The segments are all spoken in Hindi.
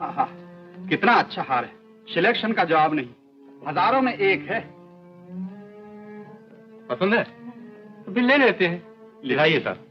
आहा, कितना अच्छा हार है। सिलेक्शन का जवाब नहीं, हजारों में एक है। पसंद है तो बिल ले लेते हैं। लिखाइए साहब।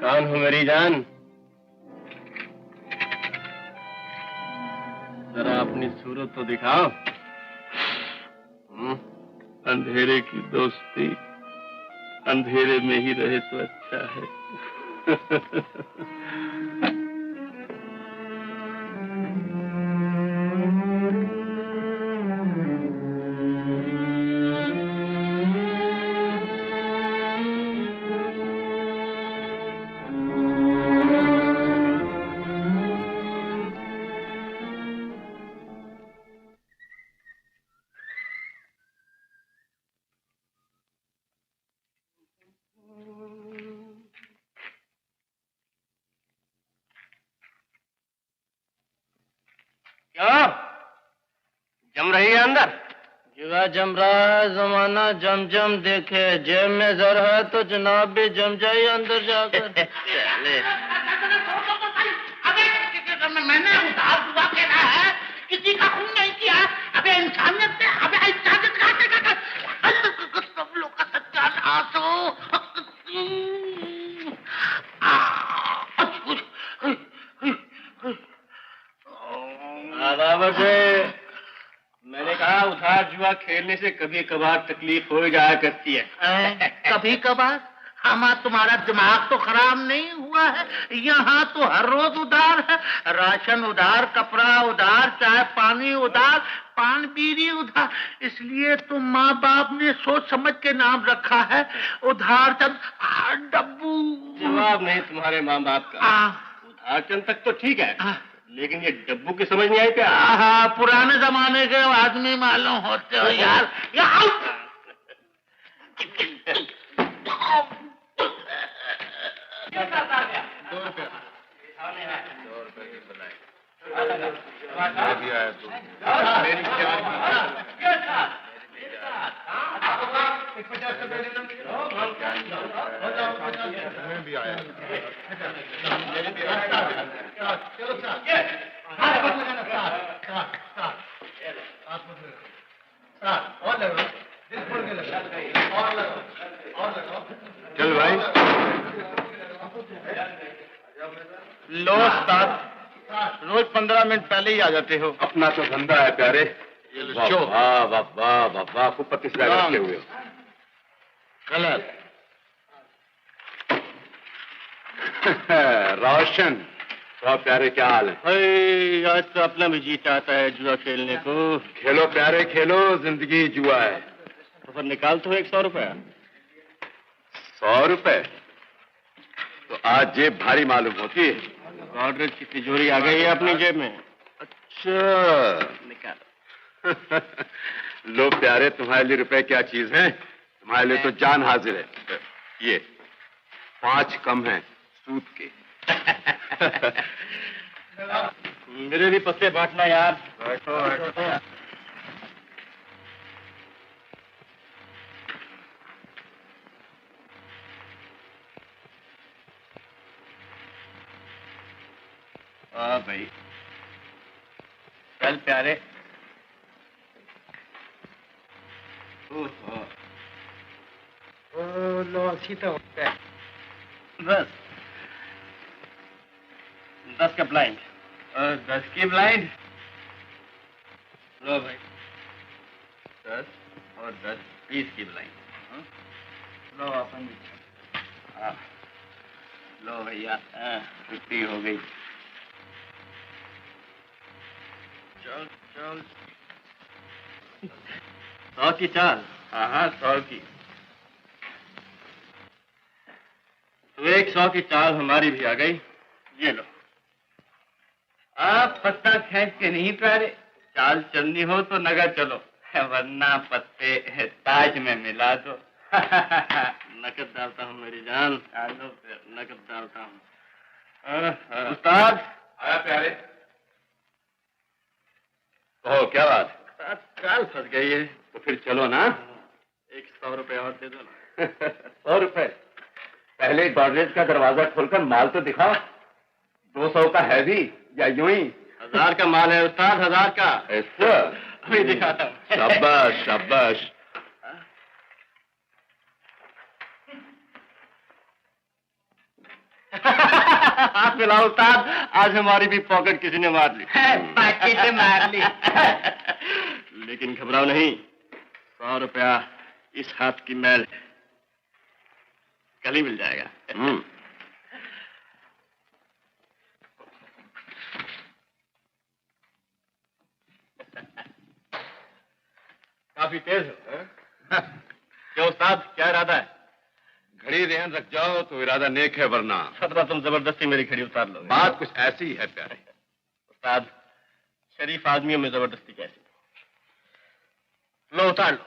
कौन हो मेरी जान? जरा अपनी सूरत तो दिखाओ। अंधेरे की दोस्ती अंधेरे में ही रहे तो अच्छा है। क्या जम रही है अंदर? जुआ जम रहा है, जमाना जम जम देखे। जेब में जर है तो जनाब भी जम जाए अंदर जाकर। चले। अबे मैंने उधार दुआ कहना है, किसी का खून नहीं किया। अबे इंसानियत से, अबे इज्जत का सब लोग का सत्यानाश हो। मैंने कहा उधार जुआ खेलने से कभी कभार तकलीफ हो जाया करती है। कभी कभार? हमारा तुम्हारा दिमाग तो खराब नहीं हुआ है। यहाँ तो हर रोज उधार है। राशन उधार, कपड़ा उधार, चाय पानी उधार, पान बीड़ी उधार। इसलिए तो माँ बाप ने सोच समझ के नाम रखा है उधार चंद डब्बू। जवाब नहीं तुम्हारे माँ बाप का। उधार चंद तक तो ठीक है, लेकिन ये डब्बू की समझ नहीं आई क्या? हाँ, पुराने जमाने के आदमी मालूम होते हो यार। चल भाई लो साथ, रोज 15 मिनट पहले ही आ जाते हो। अपना तो धंधा है प्यारे। वाह वाह वाह वाह वाह, खूब 25 रखे हुए हो। गलत। रोशन, तो प्यारे क्या हाल है? भाई आज तो अपना भी जी चाहता है जुआ खेलने को। खेलो प्यारे खेलो, जिंदगी जुआ है। तो फिर निकाल तो 100 रुपया। 100 रुपए? तो आज जेब भारी मालूम होती है। गॉडरेज की तिजोरी आ गई है अपनी जेब में। अच्छा निकालो। लो प्यारे, तुम्हारे लिए रुपए क्या चीज है? तुम्हारे लिए तो जान हाजिर है। ये 5 कम है सूद के। मेरे भी पत्ते बांटना यार। बैठो बैठो। हाँ भाई, चल प्यारे। लो अच्छी तो होता है। बस 10 का ब्लाइंड और 10 की ब्लाइंड। लो भाई 10 और 10 20 की ब्लाइंड। लो अपन हाँ। लो भैया 50 हो गई। चल चल 100 की चाल। हाँ 100 की। तो 100 की चाल हमारी भी आ गई। ये लो। आप पत्ता खींच के नहीं प्यारे, चाल चलनी हो तो नगद चलो, वरना पत्ते ताज में मिला दो। नकद डालता हूँ मेरी जान। डालो फिर, नकद डालता हूँ। उस्ताद आया प्यारे। ओह क्या बात? चाल फंस गई है। तो फिर चलो ना। 100 रुपए और दे दो ना। 100 रुपए? पहले गॉडरेज का दरवाजा खोलकर माल तो दिखाओ। 200 का है भी या यूं ही? 1000 का माल है उस्ताद, 1000 का। ऐसा? अभी दिखाता हूँ। शाबाश शाबाश। हाथ मिलाओ उस्ताद, आज हमारी भी पॉकेट किसी ने मार ली। बाकी से मार ली। लेकिन घबराओ नहीं, 100 रुपया इस हाथ की मैल है, कल ही मिल जाएगा। काफी तेज हो। क्यों उस्ताद, क्या इरादा है? घड़ी रेहन रख जाओ तो इरादा नेक है, वरना खतरा तुम जबरदस्ती मेरी घड़ी उतार लो। बात कुछ ऐसी ही है प्यारे। उस्ताद, शरीफ आदमियों में जबरदस्ती कैसी? लो उतार लो।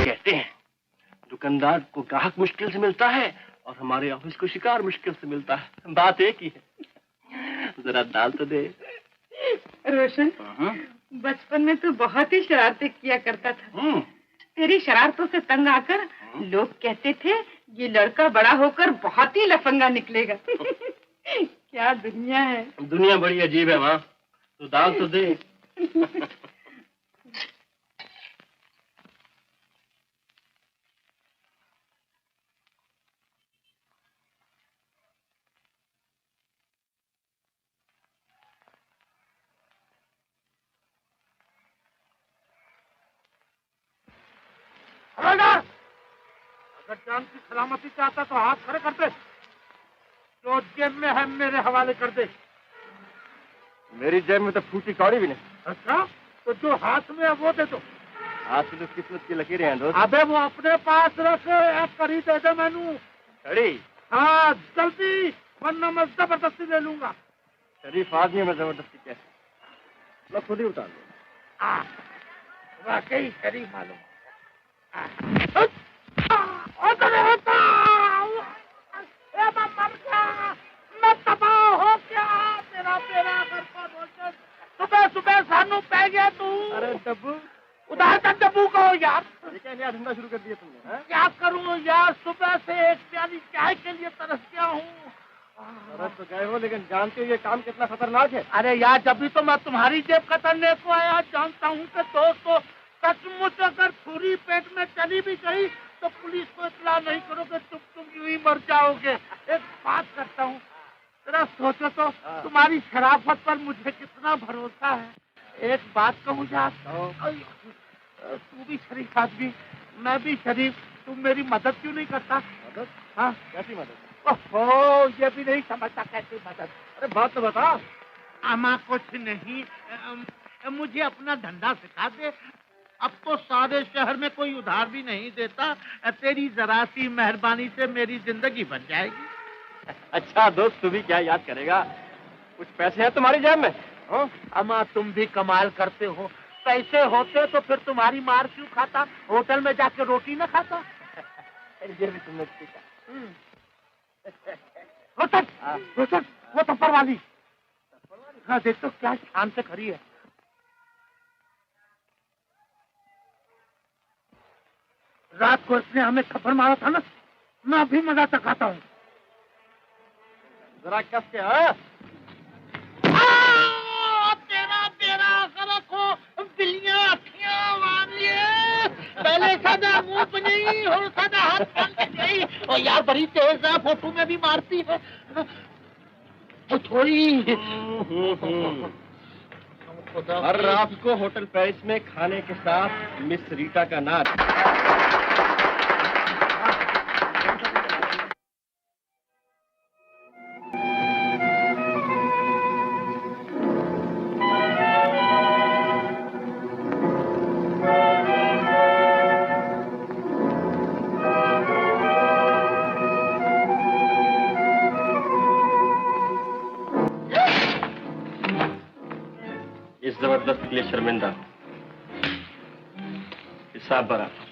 कहते हैं दुकानदार को ग्राहक मुश्किल से मिलता है और हमारे ऑफिस को शिकार मुश्किल से मिलता है। बात एक ही है। जरा डाल तो दे। रोशन, बचपन में तो बहुत ही शरारतें किया करता था। तेरी शरारतों से तंग आकर लोग कहते थे ये लड़का बड़ा होकर बहुत ही लफंगा निकलेगा। क्या दुनिया है। दुनिया बड़ी अजीब है माँ, तो डाल तो दे। अगर जान की सलामती चाहता तो हाथ खड़े कर दे, जो जेब में है मेरे हवाले कर दे। मेरी जेब में तो फूटी कौड़ी भी नहीं। अच्छा, तो जो हाथ में है वो दे दो। हाथ में तो किस्मत की लकीरें हैं दोस्त। अबे वो अपने पास रख, एक कड़ी दे दे मैनू। कड़ी? हाँ जल्दी, वरना मैं जबरदस्ती ले लूंगा। शरीफ आदमी में जबरदस्ती कैसे? मैं खुद ही उतार लूंगा। वाकई शरीफ मालूम। मैं तबाह हो गया। तेरा तेरा घर पर रोशन, सुबह सुबह सानू पै गया तू। अरे डब्बू, उधार का डब्बू कहो यार। ये क्या नया धंधा शुरू कर दिया तुमने? हाँ? क्या करूं यार, सुबह से एक प्याली चाय के लिए तरस गया हूँ। तरस तो गए हो, लेकिन जानते हो ये काम कितना खतरनाक है? अरे यार, जब भी तो मैं तुम्हारी जेब कतरने को आया। जानता हूँ कि दोस्तों सचमुच अगर छुरी पेट में चली भी गई तो पुलिस को इतला नहीं करोगे, तुम यूं ही मर जाओगे। एक बात करता हूँ, जरा सोचो तो तुम्हारी शराफत पर मुझे कितना भरोसा है। एक बात कहूँ यार, तू भी शरीफ आदमी, मैं भी शरीफ, तुम मेरी मदद क्यों नहीं करता? मदद? हाँ कैसी मदद? ओहो, ये भी नहीं समझता कैसी मदद। अरे बात तो बता। अमा कुछ नहीं, मुझे अपना धंधा सिखा दे। अब तो सारे शहर में कोई उधार भी नहीं देता। तेरी जरा सी मेहरबानी से मेरी जिंदगी बन जाएगी। अच्छा दोस्त, तू भी क्या याद करेगा? कुछ पैसे हैं तुम्हारी जेब में? हाँ? अमा तुम भी कमाल करते हो। पैसे होते तो फिर तुम्हारी मार क्यों खाता, होटल में जाके रोटी न खाता। ये भी तुमने सीखा। रोशन, रोशन, वो टप्पर वाली। हाँ देख तो क्या शान से खड़ी है। रात को इसने हमें थप्पड़ मारा था ना, मैं अभी मजा चखाता हूँ। जरा कस के। हाँ? तेरा तेरा को बिल्लियां अखियां मार लिए। पहले सदा मुंह पे नहीं और सदा हाथ पान पे नहीं। और यार बड़ी तेज है, फोटो में भी मारती है। वो थोड़ी हर रात को होटल पेरिस में खाने के साथ मिस रीटा का नाच। इस जबरदस्त के लिए शर्मिंदा हूं। हिसाब बराबर।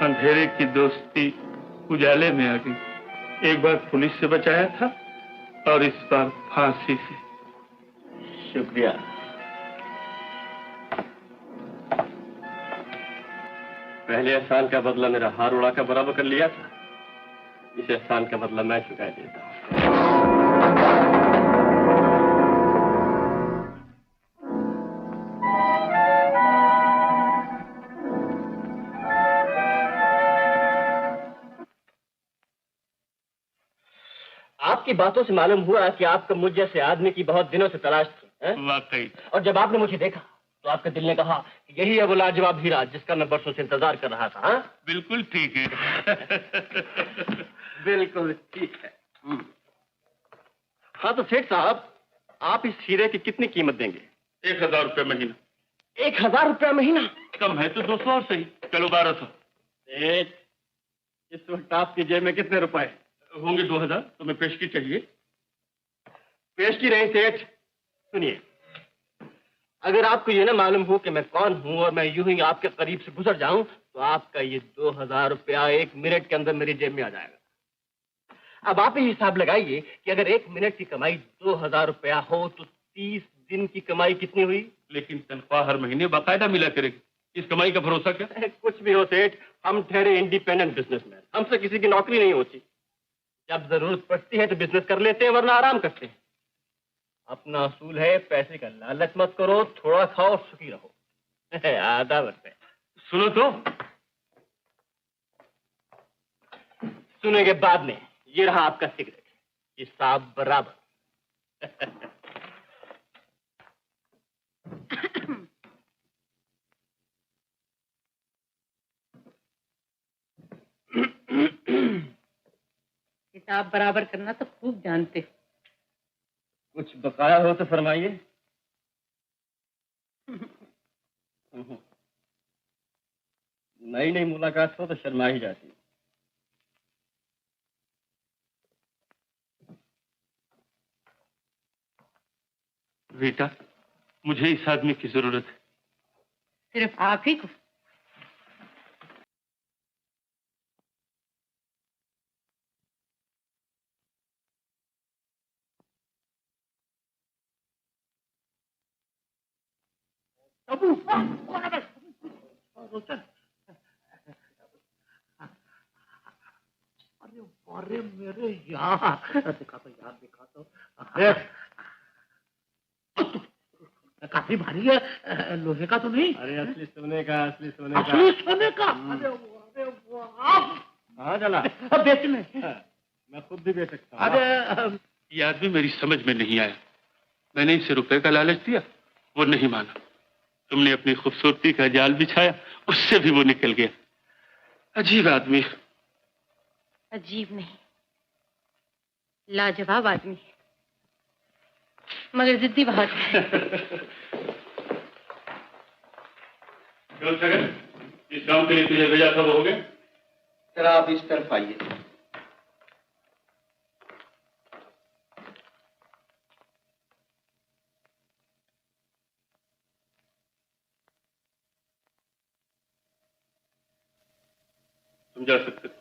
अंधेरे की दोस्ती उजाले में आ गई। एक बार पुलिस से बचाया था और इस बार फांसी से। शुक्रिया। पहले एहसान का बदला मेरा हार उड़ा का बराबर कर लिया था। इस एहसान का बदला मैं चुका देता हूं। आपकी बातों से मालूम हुआ कि आपको मुझ जैसे आदमी की बहुत दिनों से तलाश थी। वाकई। और जब आपने मुझे देखा तो आपके दिल ने कहा कि यही है वो लाजवाब हीरा जिसका मैं बरसों से इंतजार कर रहा था। हाँ? बिल्कुल ठीक है। बिल्कुल ठीक है। हाँ तो सेठ साहब, आप इस हीरे की कितनी कीमत देंगे? 1000 रुपये महीना। 1000 रुपया महीना? कम है तो 200 और सही। चलो 1200। सेठ, इस वक्त आपकी जेब में कितने रुपए होंगे? 2000। तुम्हें पेशगी चाहिए? पेशगी नहीं सेठ, सुनिए। अगर आपको ये ना मालूम हो कि मैं कौन हूं और मैं यूं ही आपके करीब से गुजर जाऊं तो आपका ये 2000 रुपया 1 मिनट के अंदर मेरी जेब में आ जाएगा। अब आप ही हिसाब लगाइए कि अगर 1 मिनट की कमाई 2000 रुपया हो तो 30 दिन की कमाई कितनी हुई? लेकिन तनख्वाह हर महीने बाकायदा मिला करेगी। इस कमाई का भरोसा क्या? कुछ भी हो सेठ, हम ठहरे इंडिपेंडेंट बिजनेसमैन। हमसे किसी की नौकरी नहीं होती। जब जरूरत पड़ती है तो बिजनेस कर लेते हैं, वरना आराम करते हैं। अपना असूल है, पैसे का लालच मत करो, थोड़ा खाओ और सुखी रहो। आधा रुपए। सुनो तो। सुनेंगे बाद में। ये रहा आपका सिगरेट, हिसाब बराबर। हिसाब बराबर करना तो खूब जानते हो। कुछ बकाया हो तो फरमाइए। नई नई मुलाकात हो तो शर्मा ही जाती। बेटा, मुझे इस आदमी की जरूरत है। सिर्फ आप ही को? अबू, कौन है? रोशन। अरे मेरे यार, दिखा तो यार, दिखा तो। अरे काफी भारी है, लोहे का तो नहीं? अरे असली सोने का, असली सोने असली सोने का? अरे वाह! कहाँ चला? बेचने। मैं खुद भी बेच सकता हूँ। अरे ये आदमी मेरी समझ में नहीं आया। मैंने इसे रुपए का लालच दिया, वो नहीं माना। तुमने अपनी खूबसूरती का जाल बिछाया, उससे भी वो निकल गया। अजीब आदमी। अजीब नहीं, लाजवाब आदमी, मगर जिद्दी बहुत है। चल सगन, इस काम के लिए तुझे भेजा था वो हो गया? जरा आप इस तरफ आइए। तुम जा सकते हो।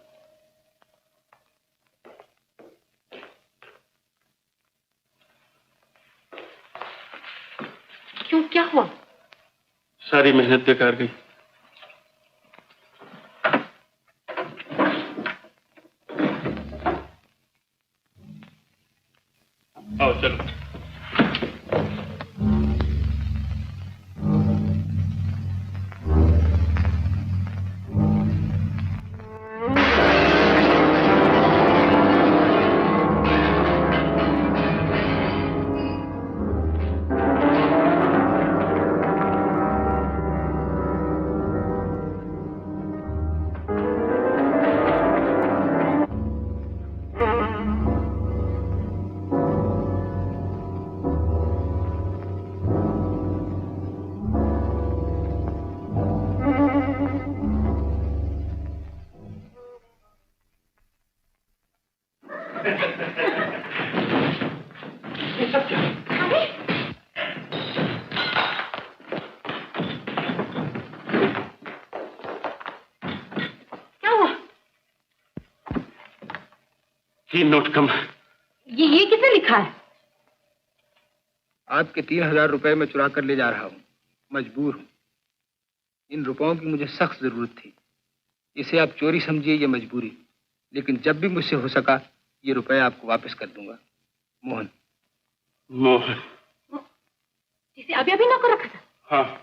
क्यों, क्या हुआ? सारी मेहनत बेकार गई। आओ चलो। तीन नोट कम। ये किसने लिखा है? आपके 3,000 रुपए मैं चुरा कर ले जा रहा हूँ। मजबूर हूँ। इन रुपयों की मुझे सख्त जरूरत थी। इसे आप चोरी समझिए या मजबूरी, लेकिन जब भी मुझसे हो सका ये रुपए आपको वापस कर दूंगा। मोहन। मोहन? जिसे अभी अभी नौकर रखा था? हाँ।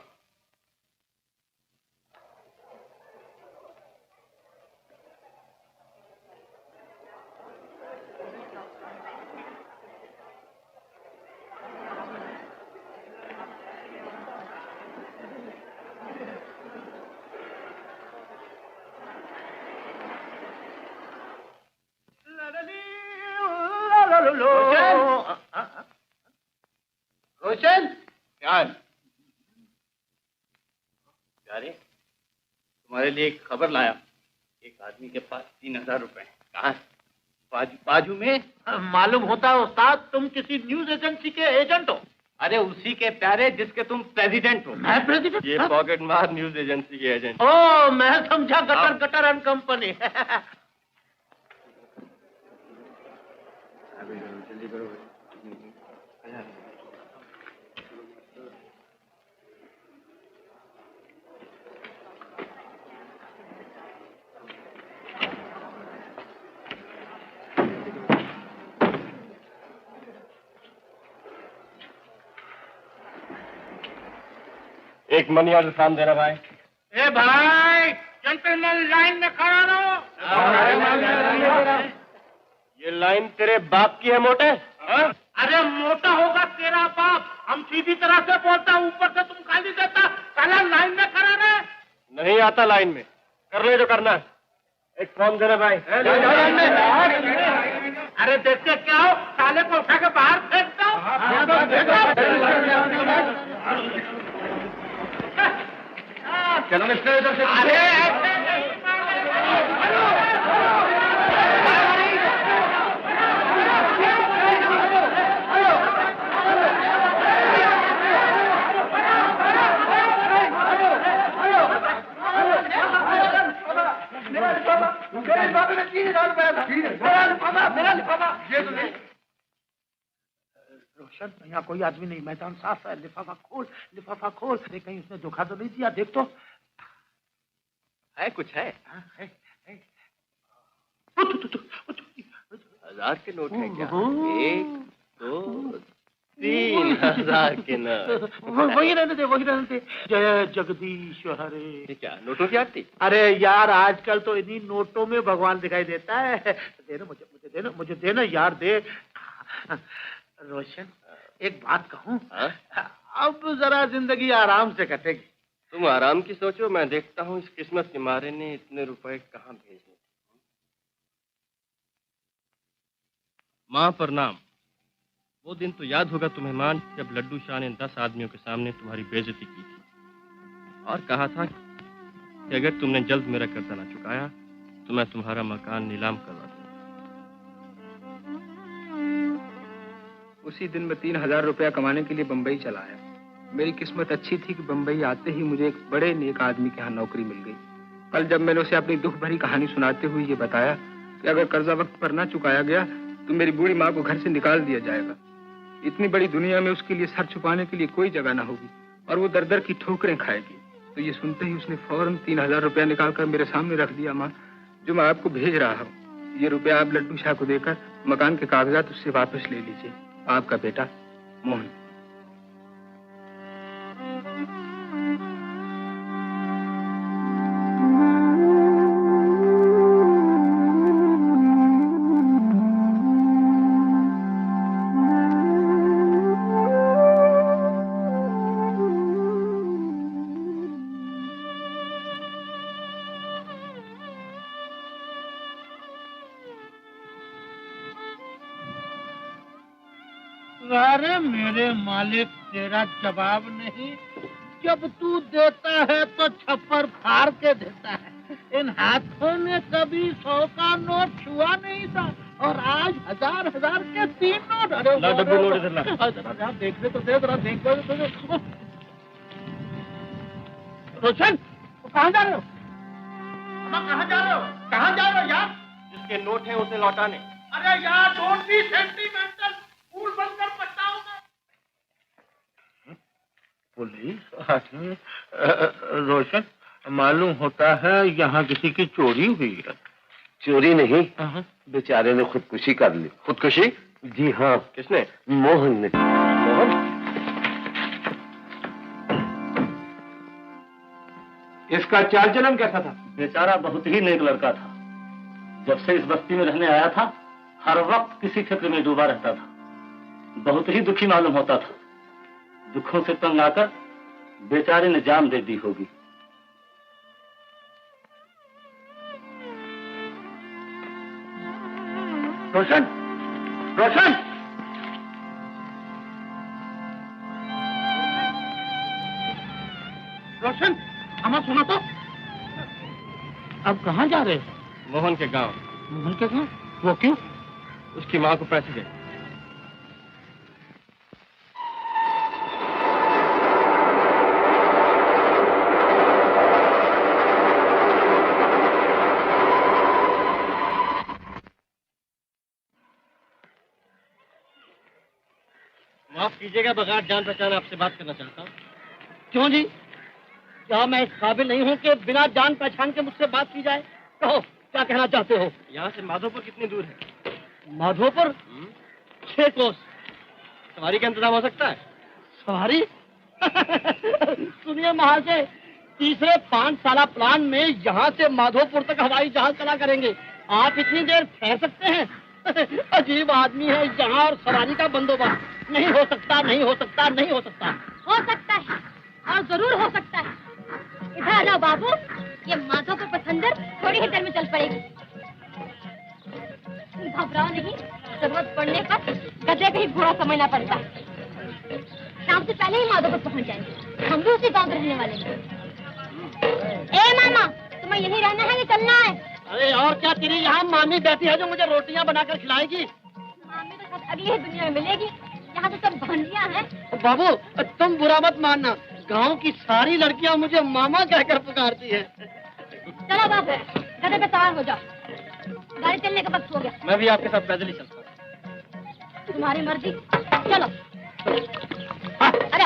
रोशन, क्या है? प्यारे, तुम्हारे लिए एक खबर लाया। एक आदमी के पास 3,000 रुपए हैं। कहाँ? बाजू में। मालूम होता है उस्ताद, तुम किसी न्यूज एजेंसी के एजेंट हो। अरे उसी के प्यारे जिसके तुम प्रेसिडेंट हो। मैं प्रेसिडेंट? ये पॉकेट मार न्यूज एजेंसी के एजेंट। ओ, मैं समझा गटर गटर एंड कंपनी। एक मनी ऑर्डर फॉर्म दे रहा भाई। ए भाई, जेंटलमैन लाइन में खड़ा रहो। ये लाइन तेरे बाप की है मोटे? अरे मोटा होगा तेरा बाप, हम सीधी तरह से बोलता, ऊपर से तुम गाली देता। साला लाइन में खड़ा रहे। नहीं आता लाइन में, कर ले जो करना है। एक फॉर्म दे रहा भाई। अरे देखते क्या हो, साले को उठा के बाहर फेंकता हूं। चलो मिस्टर इधर से। अरे ऐसे नहीं। लिफाफे में 3000 रुपया था। मेरा लिफाफा ये तो नहीं। रोशन, यहाँ कोई आदमी नहीं, मैदान साफ है। लिफाफा खोल। कहीं उसने धोखा तो नहीं दिया? देख तो। है कुछ है? है। 1000 के नोट है क्या? 1 2 3,000 के नोट। वही रहने दे। जय जगदीश हरे। ये क्या नोटों की आरती? अरे यार, आजकल तो इन्हीं नोटों में भगवान दिखाई देता है। देना मुझे यार, दे। रोशन, एक बात कहूँ? अब जरा जिंदगी आराम से कटेगी। तुम आराम की सोचो, मैं देखता हूँ इस किस्मत के मारे ने इतने रुपए कहाँ भेजने। माँ प्रणाम। वो दिन तो याद होगा तुम्हें मान, जब लड्डू शाह ने 10 आदमियों के सामने तुम्हारी बेइज्जती की थी और कहा था कि अगर तुमने जल्द मेरा कर्जा न चुकाया तो मैं तुम्हारा मकान नीलाम करवा दूंगा। उसी दिन मैं 3000 रुपया कमाने के लिए बंबई चला आया। मेरी किस्मत अच्छी थी कि बंबई आते ही मुझे एक बड़े नेक आदमी के यहाँ नौकरी मिल गई। कल जब मैंने उसे अपनी दुख भरी कहानी सुनाते हुए ये बताया कि अगर कर्जा वक्त पर न चुकाया गया तो मेरी बूढ़ी माँ को घर से निकाल दिया जाएगा। इतनी बड़ी दुनिया में उसके लिए सर छुपाने के लिए कोई जगह ना होगी और वो दर दर की ठोकरें खाएगी। तो ये सुनते ही उसने फौरन 3000 रुपया निकालकर मेरे सामने रख दिया। माँ, जो मैं आपको भेज रहा हूँ, ये रुपया आप लड्डू शाह को देकर मकान के कागजात उससे वापस ले लीजिए। आपका बेटा मोहन। अरे मेरे मालिक, तेरा जवाब नहीं। जब तू देता है तो छप्पर फाड़ के देता है। इन हाथों ने कभी 100 का नोट छुआ नहीं था और आज हजार के 3 नोट। अरे जरा देखने तो दे, जरा देख लो तो। रोशन, कहाँ जा रहे हो? कहाँ जा रहे हो यार? जिसके नोट हैं उसे लौटाने। अरे यार, डोंट बी सेंटिमेंटल। स्कूल बंद कर पछताओगे। पुलिस? रोशन, मालूम होता है यहाँ किसी की चोरी हुई है। चोरी नहीं, बेचारे ने खुदकुशी कर ली। खुदकुशी? जी हाँ। किसने? मोहन ने। मोहन? इसका चाल चलन कैसा था? बेचारा बहुत ही नेक लड़का था। जब से इस बस्ती में रहने आया था, हर वक्त किसी क्षेत्र में डूबा रहता था। बहुत ही दुखी मालूम होता था। दुखों से तंग आकर बेचारे ने जान दे दी होगी। रोशन, रोशन, रोशन, हमारा सुना तो। अब कहाँ जा रहे हैं? मोहन के गांव। मोहन के गाँव? वो क्यों? उसकी माँ को पैसे दे। माफ कीजिएगा, बगैर जान पहचान आपसे बात करना चाहता हूँ। क्यों जी? क्या मैं इस काबिल नहीं हूँ कि बिना जान पहचान के मुझसे बात की जाए? कहो, क्या कहना चाहते हो? यहाँ से माधोपुर कितनी दूर है? माधोपुर 6 कोस। सवारी का इंतजाम हो सकता है? सवारी? सुनिए महाशय, तीसरे 5 साला प्लान में यहाँ से माधोपुर तक हवाई जहाज चला करेंगे। आप इतनी देर ठहर सकते हैं? अजीब आदमी है यहाँ, और सवारी का बंदोबस्त नहीं हो सकता, नहीं हो सकता, नहीं हो सकता। हो सकता है और जरूर हो सकता है। इधर आ जाओ बाबू, ये माधोपुर पैसेंजर थोड़ी ही देर में चल पड़ेगी। घबराओ नहीं, जरूरत पड़ने पर गधे का ही घोड़ा समझना पड़ता है। शाम से पहले ही माधोपुर पहुंच जाएंगे। हम भी उसी गांव में रहने वाले हैं। ए मामा, तुम्हें यहीं रहना है कि चलना है? अरे और क्या, तेरी यहाँ मामी बैठी है जो मुझे रोटियां बनाकर खिलाएगी। मामी तो सब अगली ही दुनिया में मिलेगी, यहाँ तो सब भांजियां हैं। बाबू, तुम बुरा मत मानना, गांव की सारी लड़कियां मुझे मामा कहकर पुकारती है। चलो बाबू, गधे पे सवार हो जाओ। गाड़ी चलने का वक्त हो गया। मैं भी आपके साथ पैदल ही चलता हूँ। तुम्हारी मर्जी, चलो। अरे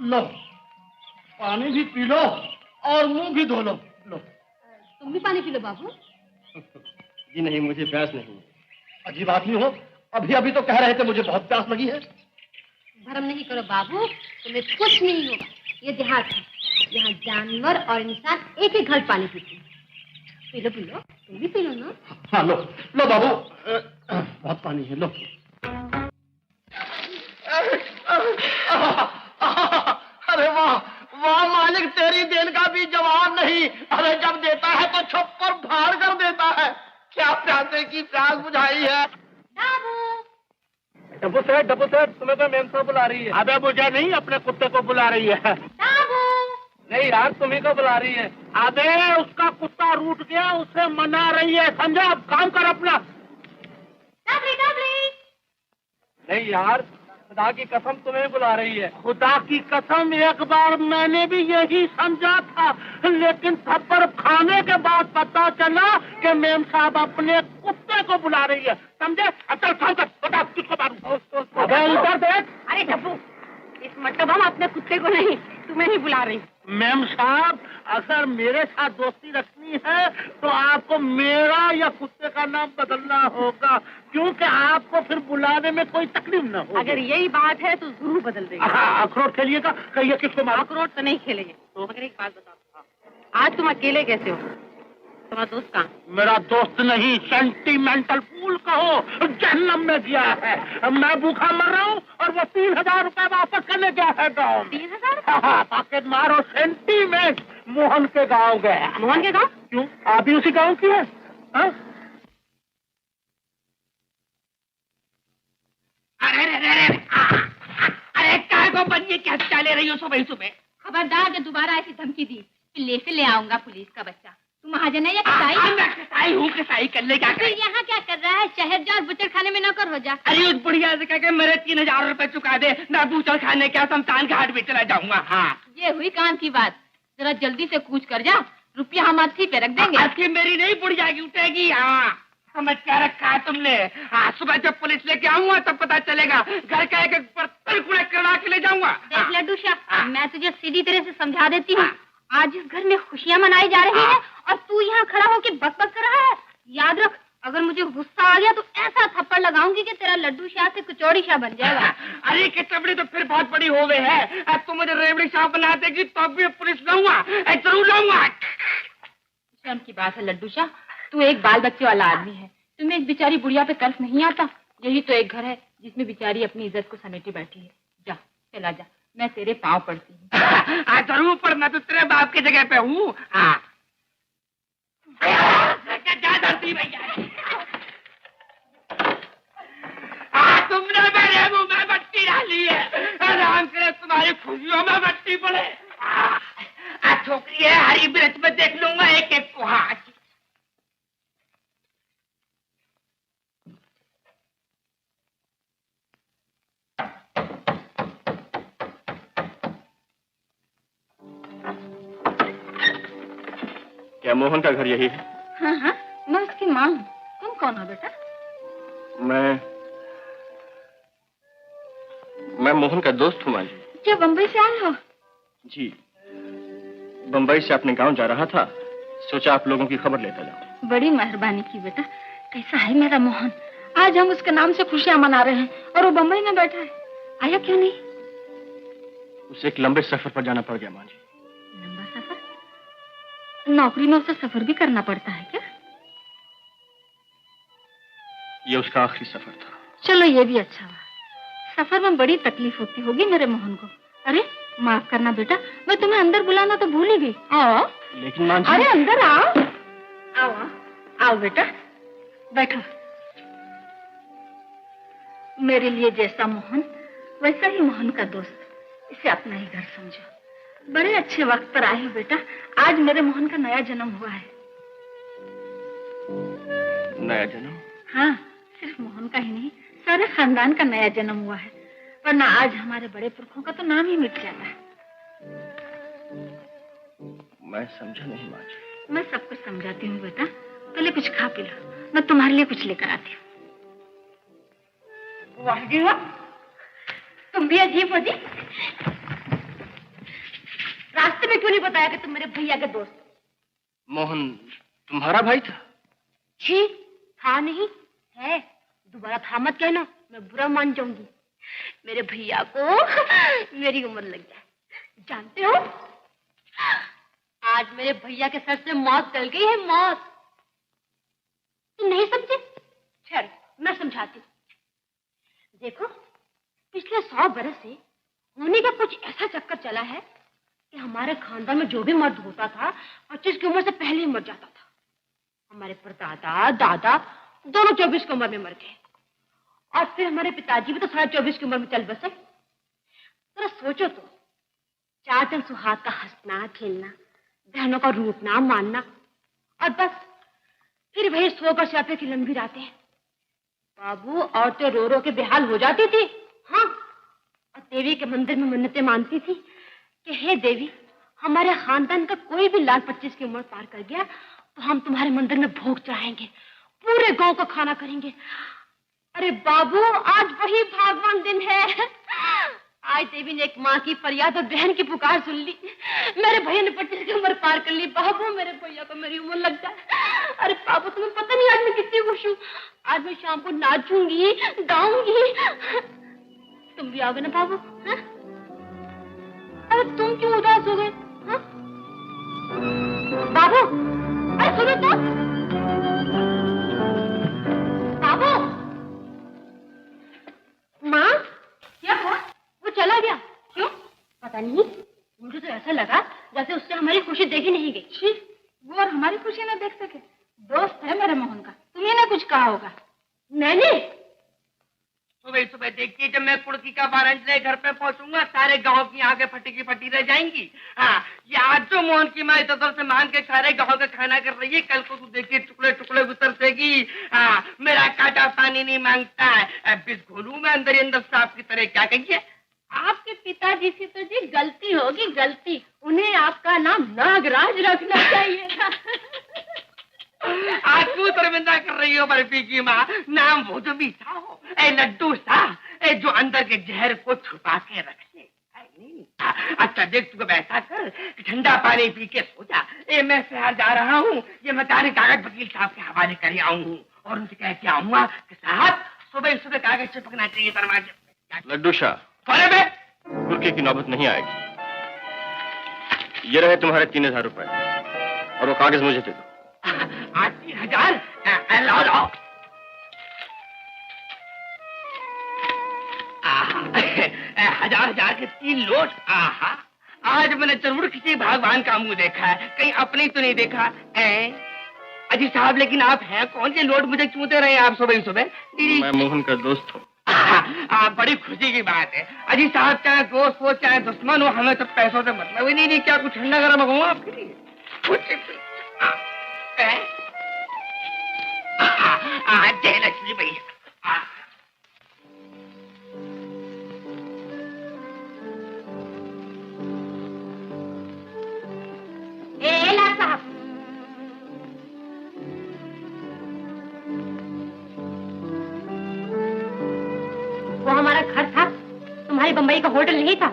लो, पानी भी पी लो और मुंह भी धो लो। लो। तुम भी पानी पी लो बाबू। जी नहीं, मुझे प्यास नहीं। अजीब आदमी हो, अभी अभी तो कह रहे थे मुझे बहुत प्यास लगी है। भरम नहीं करो बाबू, तुम्हें कुछ नहीं होगा। ये देहात है, यहाँ जानवर और इंसान एक ही घड़ पानी पीते हैं। पी लो, तुम भी पी लो ना। हाँ लो, लो बाबू, बहुत पानी है, लो। अरे वाह वाह मालिक, तेरी देन का भी जवाब नहीं। अरे जब देता है तो छप्पर फाड़ कर देता है। क्या प्यासे की प्यास बुझाई है। डब्बू सेठ, तुम्हें तो मेम साहब बुला रही है। अबे मुझे नहीं, अपने कुत्ते को बुला रही है। नहीं यार, तुम्ही को बुला रही है। अबे उसका कुत्ता रूठ गया, उसे मना रही है, समझा। अब काम कर अपना। नहीं यार, खुदा की कसम तुम्हें बुला रही है। खुदा की कसम, एक बार मैंने भी यही समझा था, लेकिन थप्पड़ खाने के बाद पता चला कि मेम साहब अपने कुत्ते को बुला रही है, समझे। अच्छा काम कर, बता किसको मारूं। अबे इधर देख। अरे डब्बू, इस मतलब हम अपने कुत्ते को नहीं, तुम्हें ही बुला रही। मेम साहब, अगर मेरे साथ दोस्ती रखनी है तो आपको मेरा या कुत्ते का नाम बदलना होगा, क्योंकि आपको फिर बुलाने में कोई तकलीफ न हो। अगर यही बात है तो जरूर बदल देंगे। हाँ, अखरोट खेलिएगा, कहिए किसको मारो। अखरोट तो नहीं खेलेंगे। तो मगर एक बात बताओ, आज तुम अकेले कैसे हो? तुम्हारा दोस्त कहाँ? मेरा दोस्त नहीं, सेंटीमेंटल फूल कहो, जहन्नम में गया है। मैं भूखा मर रहा हूँ और वो 3000 रुपए वापस करने गया है गाँव में। 3000? हाँ, पॉकेट मारो सेंटीमेंट। मोहन के गाँव गया। मोहन के गाँव? क्यों, आप भी उसी गाँव की है? हाँ? अरे काय को बनिए, क्या चाले रही हो सुबह सुबह? खबरदार, जो दोबारा ऐसी धमकी दी फिर ले आऊंगा पुलिस का बच्चा। तुम महाजन है या कसाई? मैं कसाई हूँ, कसाई कर ले। क्या यहाँ क्या कर रहा है? शहर जा और बुचड़ खाने में नौकर हो जा। अरे उस बुढ़िया से कह के मेरे 3000 रुपए चुका दे, मैं बूचड़ खाने क्या शमशान घाट भी चला जाऊंगा। हाँ, ये हुई काम की बात। जरा जल्दी से कूच कर जा, रुपया हम अर्थी पे रख देंगे। अर्थी मेरी नहीं, बुढ़िया की उठेगी। हाँ, समझ क्या रखा है तुमने। हाँ, सुबह जब पुलिस लेके आऊंगा तब पता चलेगा। घर का एक बर्तन कूड़ा करा के ले जाऊंगा। देख लड्डू शाह, मैं तुझे सीधी तरह से समझा देती हूँ। आज इस घर में खुशियाँ मनाई जा रही हैं और तू यहाँ खड़ा होकर बक कर रहा है। याद रख, अगर मुझे गुस्सा आ गया तो ऐसा थप्पड़ लगाऊंगी कि तेरा लड्डू शाह से कचौड़ी शाह बन जाएगा। अरे कचौड़ी तो फिर बहुत बड़ी हो गई है। अब तुम मुझे रेवड़ी शाह बना देगी तो भी पुलिस लाऊंगा, जरूर लाऊंगा। शर्म की बात है लड्डू शाह, तू एक बाल बच्चे वाला आदमी है, तुम्हें एक बेचारी बुढ़िया पे कर्ज नहीं आता। यही तो एक घर है जिसमें बेचारी अपनी इज्जत को समेटे बैठी है। जा, चला जा, मैं तेरे पाँव पड़ती हूँ। जरूर, पर मैं तो तेरे बाप की जगह पे हूँ। हाँ, क्या डरती भैया? तुमने मेरे मुंह में बत्ती डाली है। राम करे तुम्हारी खुशियों में बत्ती पड़े। छोकरी है, हरी ब्रत में देख लूंगा एक एक को। हाँ, क्या मोहन का घर यही है? हाँ हाँ, मैं उसकी माँ हूँ। तुम कौन हो बेटा? मैं मोहन का दोस्त हूँ माँ जी। क्या बम्बई से आए हो? जी, बम्बई से अपने गांव जा रहा था, सोचा आप लोगों की खबर लेता जाऊं। बड़ी मेहरबानी की बेटा। कैसा है मेरा मोहन? आज हम उसके नाम से खुशियाँ मना रहे हैं और वो बम्बई में बैठा है। आया क्यों नहीं? उसे एक लंबे सफर पर जाना पड़ गया माँ जी। लंबा सफर? नौकरी में उसे सफर भी करना पड़ता है क्या? ये उसका आखिरी सफर था। चलो, ये भी अच्छा हुआ। सफर में बड़ी तकलीफ होती होगी मेरे मोहन को। अरे माफ करना बेटा, मैं तुम्हें अंदर बुलाना तो भूल ही गई। आओ। लेकिन माँ जी। अरे अंदर आओ। आओ आओ बेटा, बैठो। मेरे लिए जैसा मोहन वैसा ही मोहन का दोस्त, इसे अपना ही घर समझो। बड़े अच्छे वक्त पर आए हो बेटा, आज मेरे मोहन का नया जन्म हुआ है। नया जन्म? हाँ, सिर्फ मोहन का ही नहीं, सारे खानदान का नया जन्म हुआ है, वरना आज हमारे बड़े पुरखों का तो नाम ही मिट जाता है। मैं समझा नहीं माँ जी। मैं सब कुछ समझाती हूँ बेटा, पहले कुछ खा पी लो, मैं तुम्हारे लिए कुछ लेकर आती हूँ। वाह जी वाह, तुम भी अजीब हो जी। रास्ते में क्यों नहीं बताया कि तुम मेरे भैया के दोस्त? मोहन तुम्हारा भाई था? छी, था नहीं है। दोबारा था मत कहना, मैं बुरा मान जाऊंगी। मेरे भैया को मेरी उम्र लग जाए, जानते हो आज मेरे भैया के सर से मौत टल गई है, मौत। तुम नहीं समझे? चल मैं समझाती हूँ। देखो, पिछले 100 बरस से होने का कुछ ऐसा चक्कर चला है कि हमारे खानदान में जो भी मर्द होता था 25 की उम्र से पहले ही मर जाता था। हमारे परदादा दादा दोनों 24 की उम्र में मर गए, और फिर हमारे पिताजी भी तो 24.5 की उम्र में चल बसे। जरा सोचो तो, 4 दिन सुहाग का हंसना खेलना, बहनों का रूठना मानना, और बस फिर वही सोकर स्यापे की लंबी रातें। बाबू औरतें रो रो के बेहाल हो जाती थी। हाँ, और देवी के मंदिर में मन्नतें मानती थी कि हे देवी, हमारे खानदान का कोई भी लाल 25 की उम्र पार कर गया तो हम तुम्हारे मंदिर में भोग चढ़ाएंगे, पूरे गांव का खाना करेंगे। अरे बाबू, आज वही भागवान दिन है। आज देवी ने एक माँ की फरियाद और बहन की पुकार सुन ली। मेरे भैया ने 25 की उम्र पार कर ली। बाबू, मेरे भैया को मेरी उम्र लग जाए। अरे बाबू, तुम्हें पता नहीं आज मैं कितनी खुश हूँ। आज मैं शाम को नाचूंगी गाऊंगी। तुम भी आओगे ना बाबू? हाँ? अरे तुम क्यों उदास हो गए? हाँ? बाबू, अरे सुनो तो। बाबू, माँ, क्या हुआ? वो चला गया। क्यों? पता नहीं, मुझे तो ऐसा लगा जैसे उससे हमारी खुशी देखी नहीं गई। वो और हमारी खुशी ना देख सके? दोस्त है मेरे मोहन का, तुम्हें ना कुछ कहा होगा। मैंने सुबह सुबह देखिए, जब मैं कुड़की का 12 घर पे पहुंचूंगा, सारे गांव की आंखें फटी की फटी रह जाएंगी। हाँ, ये आज जो मोहन की माँ इधर से मांग के सारे गांव का खाना कर रही है, कल को तू देखिए टुकड़े टुकड़े उतरसेगी। हाँ, मेरा काटा पानी नहीं मांगता है, बिस घोलू मैं अंदर ही अंदर सांप की तरह। क्या कहिए? आपके पिताजी से तो जी गलती होगी, गलती। उन्हें आपका नाम नागराज रखना चाहिए था। आज तू शर्मिंदा कर रही हो बर्फी की माँ। नाम वो जो भी सा हो, ए लड्डू सा, ए जो अंदर के जहर को छुपा के रखे। अच्छा देख, तू ऐसा कर, ठंडा पानी पी के सो जा। ए मैं शहर जा रहा हूँ, ये मैं तारे कागज वकील साहब के हवाले कर आऊँ, और उनसे कह के आऊंगा कि साहब सुबह सुबह कागज चिपकना चाहिए दरवाजे। लड्डू शाह, थोड़े में रुके की नौबत नहीं आएगी। ये रहे तुम्हारे 3000 रुपए, और वो कागज मुझे दे दो। 80,000? लाओ लाओ। हजार के 3 नोट। आहा, आज मैंने जरूर किसी भगवान का मुंह देखा है, कहीं अपने तो नहीं देखा। अजी साहब, लेकिन आप हैं कौन? से नोट मुझे क्यों दे रहे हैं आप सुबह सुबह? मैं मोहन का दोस्त हूँ। बड़ी खुशी की बात है। अजी साहब, चाहे दोस्त हो चाहे दुश्मन हो, हमें तो पैसों से मतलब ही नहीं। क्या कुछ ठंडा गरम मंगाऊं आपके लिए? जय लक्ष्मी भैया। लाल साहब, वो हमारा घर था, तुम्हारी बम्बई का होटल नहीं था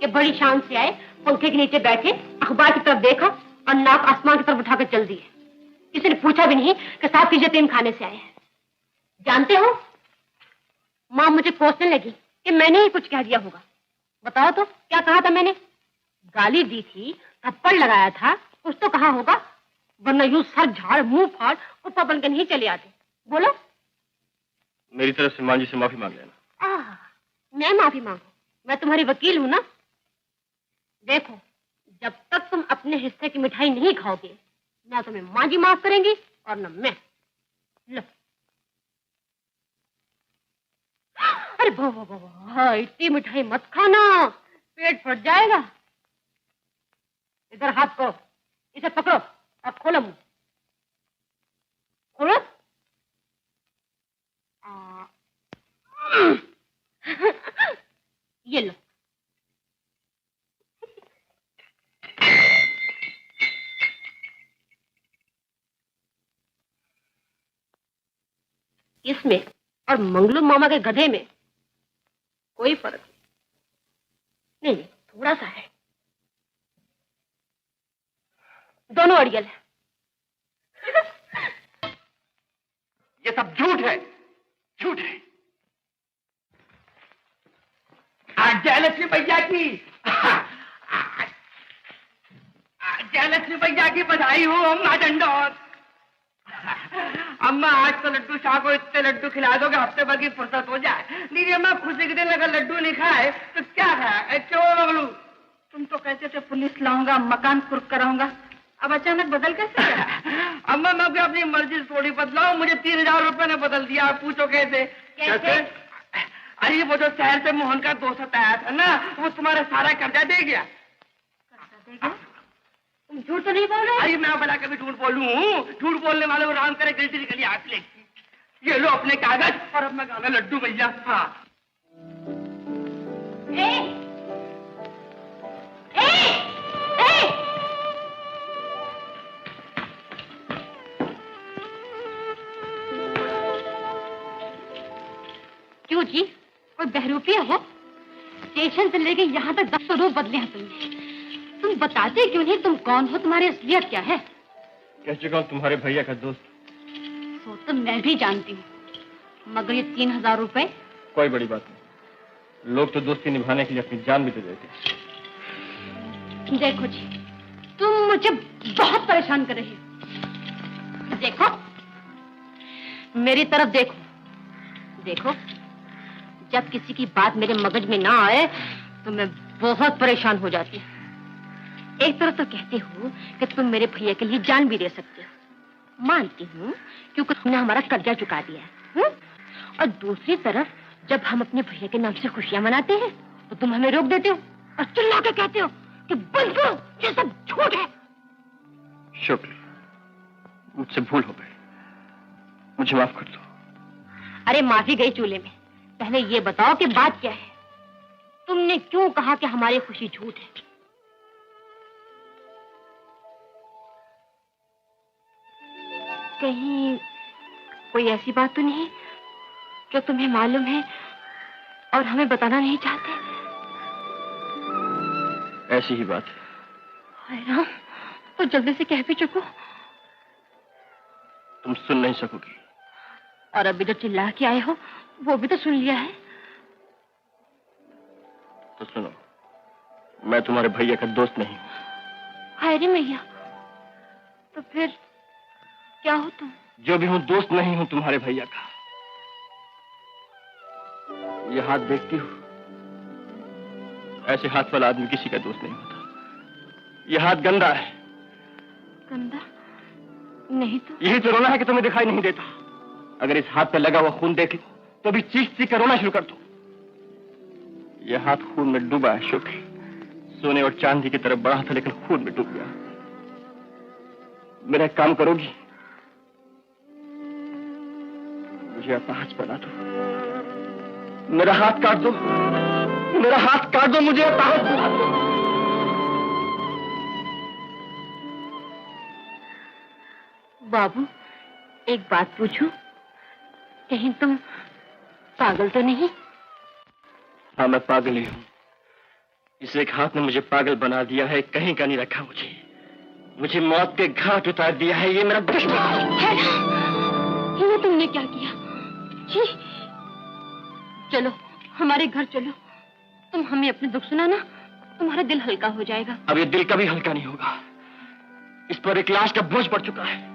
कि बड़ी शान से आए, पंखे के नीचे बैठे, अखबार की तरफ देखा और नाक आसमान की तरफ उठाकर चल दिए। किसी ने पूछा भी नहीं कि साहब किस यतीम खाने से आए हैं। जानते हो, माँ मुझे कोसने लगी कि मैंने ही कुछ कह दिया होगा। बताओ तो क्या कहा था मैंने? गाली दी थी, थप्पड़ लगाया था, कुछ तो कहा होगा, वरना यूं सर झाड़ मुंह फाड़ कुत्ता बन के नहीं चले आते। बोलो। मेरी तरफ से मां जी से माफी मांग लेना। मैं माफी मांगू? मैं तुम्हारी वकील हूं ना। देखो, जब तक तुम अपने हिस्से की मिठाई नहीं खाओगे, ना तुम्हें माँ जी माफ करेंगी और न मैं। लो। अरे बाबा, इतनी मिठाई मत खाना, पेट फट जाएगा। इधर हाथ करो, इसे पकड़ो, अब खोलो मुंह, खोलो। ये लो। इसमें और मंगलू मामा के गधे में कोई फर्क नहीं। नहीं, थोड़ा सा है। दोनों अड़ियल है। ये सब झूठ है, झूठ है। आज जयलक्ष्मी भैया की जयलक्ष्मी भैया की बधाई हो अम्मा डंडौत। अम्मा आज तो लड्डू शाह को इतने लड्डू खिला दो कि हफ्ते भर की फुर्सत हो जाए। नहीं अम्मा, खुशी के दिन अगर लड्डू नहीं खाए तो क्या खाए? क्यों मगलू? तुम तो कहते थे पुलिस लाऊंगा, मकान कुर्क कराऊंगा, अब अचानक बदल कैसे गया? अम्मा मैं अपनी मर्जी थोड़ी बदलाऊं, मुझे 3000 रुपए ने बदल दिया। पूछो कैसे? कैसे? अरे वो जो शहर से मोहन का दोस्त आया था ना, वो तुम्हारा सारा कर्जा दे गया। कर्जा दे गया? तुम झूठ तो नहीं बोल रहे? अरे मैं भला कभी झूठ बोलूं? झूठ बोलने वाले को राम करे गिल्टी निकली हाथ लेगी। ये लो अपने कागज और अब मैं खाना लड्डू भैया। हाँ। क्यों जी, कोई बहरूपिया हो? स्टेशन से लेके यहाँ तक 10 रूप बदले हैं तुमने। तुम बताते क्यों नहीं तुम कौन हो, तुम्हारी असलियत क्या है? कह चुका हूँ तुम्हारे भैया का दोस्त। तो तुम मैं भी जानती हूँ, मगर ये 3000 रुपए? कोई बड़ी बात नहीं, लोग तो दोस्ती निभाने के लिए अपनी जान भी दे देते। देखो जी, तुम मुझे बहुत परेशान कर रही हो। देखो, मेरी तरफ देखो। देखो, जब किसी की बात मेरे मगज में ना आए तो मैं बहुत परेशान हो जाती हूँ। एक तरफ तो कहते हो कि तुम मेरे भैया के लिए जान भी दे सकते हो, मानती हूँ, क्योंकि तुमने हमारा कर्जा चुका दिया है। और दूसरी तरफ जब हम अपने भैया के नाम से खुशियां मनाते हैं तो तुम हमें रोक देते हो और चिल्ला के कहते हो कि बंद करो, ये सब झूठ है। शुक्र, मुझसे भूल हो गई, मुझे माफ कर दो। अरे माफी गई चूल्हे में। पहले ये बताओ कि बात क्या है? तुमने क्यों कहा कि हमारी खुशी झूठ है? कहीं कोई ऐसी बात तो नहीं जो तुम्हें मालूम है और हमें बताना नहीं चाहते? ऐसी ही बात है। हाय राम, तो जल्दी से कह भी चुको। तुम सुन नहीं सकोगी। और अभी जो चिल्ला के आए हो वो भी तो सुन लिया है। तो सुनो, मैं तुम्हारे भैया का दोस्त नहीं हूँ। हाय रे मैया, तो फिर क्या हो तुम? जो भी हूँ, दोस्त नहीं हूँ तुम्हारे भैया का। ये हाथ देखती हो, ऐसे हाथ वाला आदमी किसी का दोस्त नहीं होता। ये हाथ गंदा है। गंदा नहीं तो? यही तो रोना है कि तुम्हें दिखाई नहीं देता। अगर इस हाथ पे लगा हुआ खून देख लो तो भी चीख कर रोना शुरू कर दो। यह हाथ खून में डूबा है शुक्र। सोने और चांदी की तरफ बढ़ा था लेकिन खून में डूब गया। मेरा एक काम करोगी? मुझे अपहाज बना दो। मेरा हाथ काट दो, मेरा हाथ काट दो, मुझे अपहाज बना दो। बाबू, एक बात पूछूं? कहीं तुम पागल तो नहीं? हाँ, मैं पागल ही हूँ। इस एक हाथ ने मुझे पागल बना दिया है, कहीं का नहीं रखा मुझे मौत के घाट उतार दिया है। ये मेरा दुश्मन है। ये तुमने क्या किया? जी, चलो हमारे घर चलो, तुम हमें अपने दुख सुनाना, तुम्हारा दिल हल्का हो जाएगा। अब ये दिल कभी हल्का नहीं होगा। इस पर एक लाश का बोझ पड़ चुका है।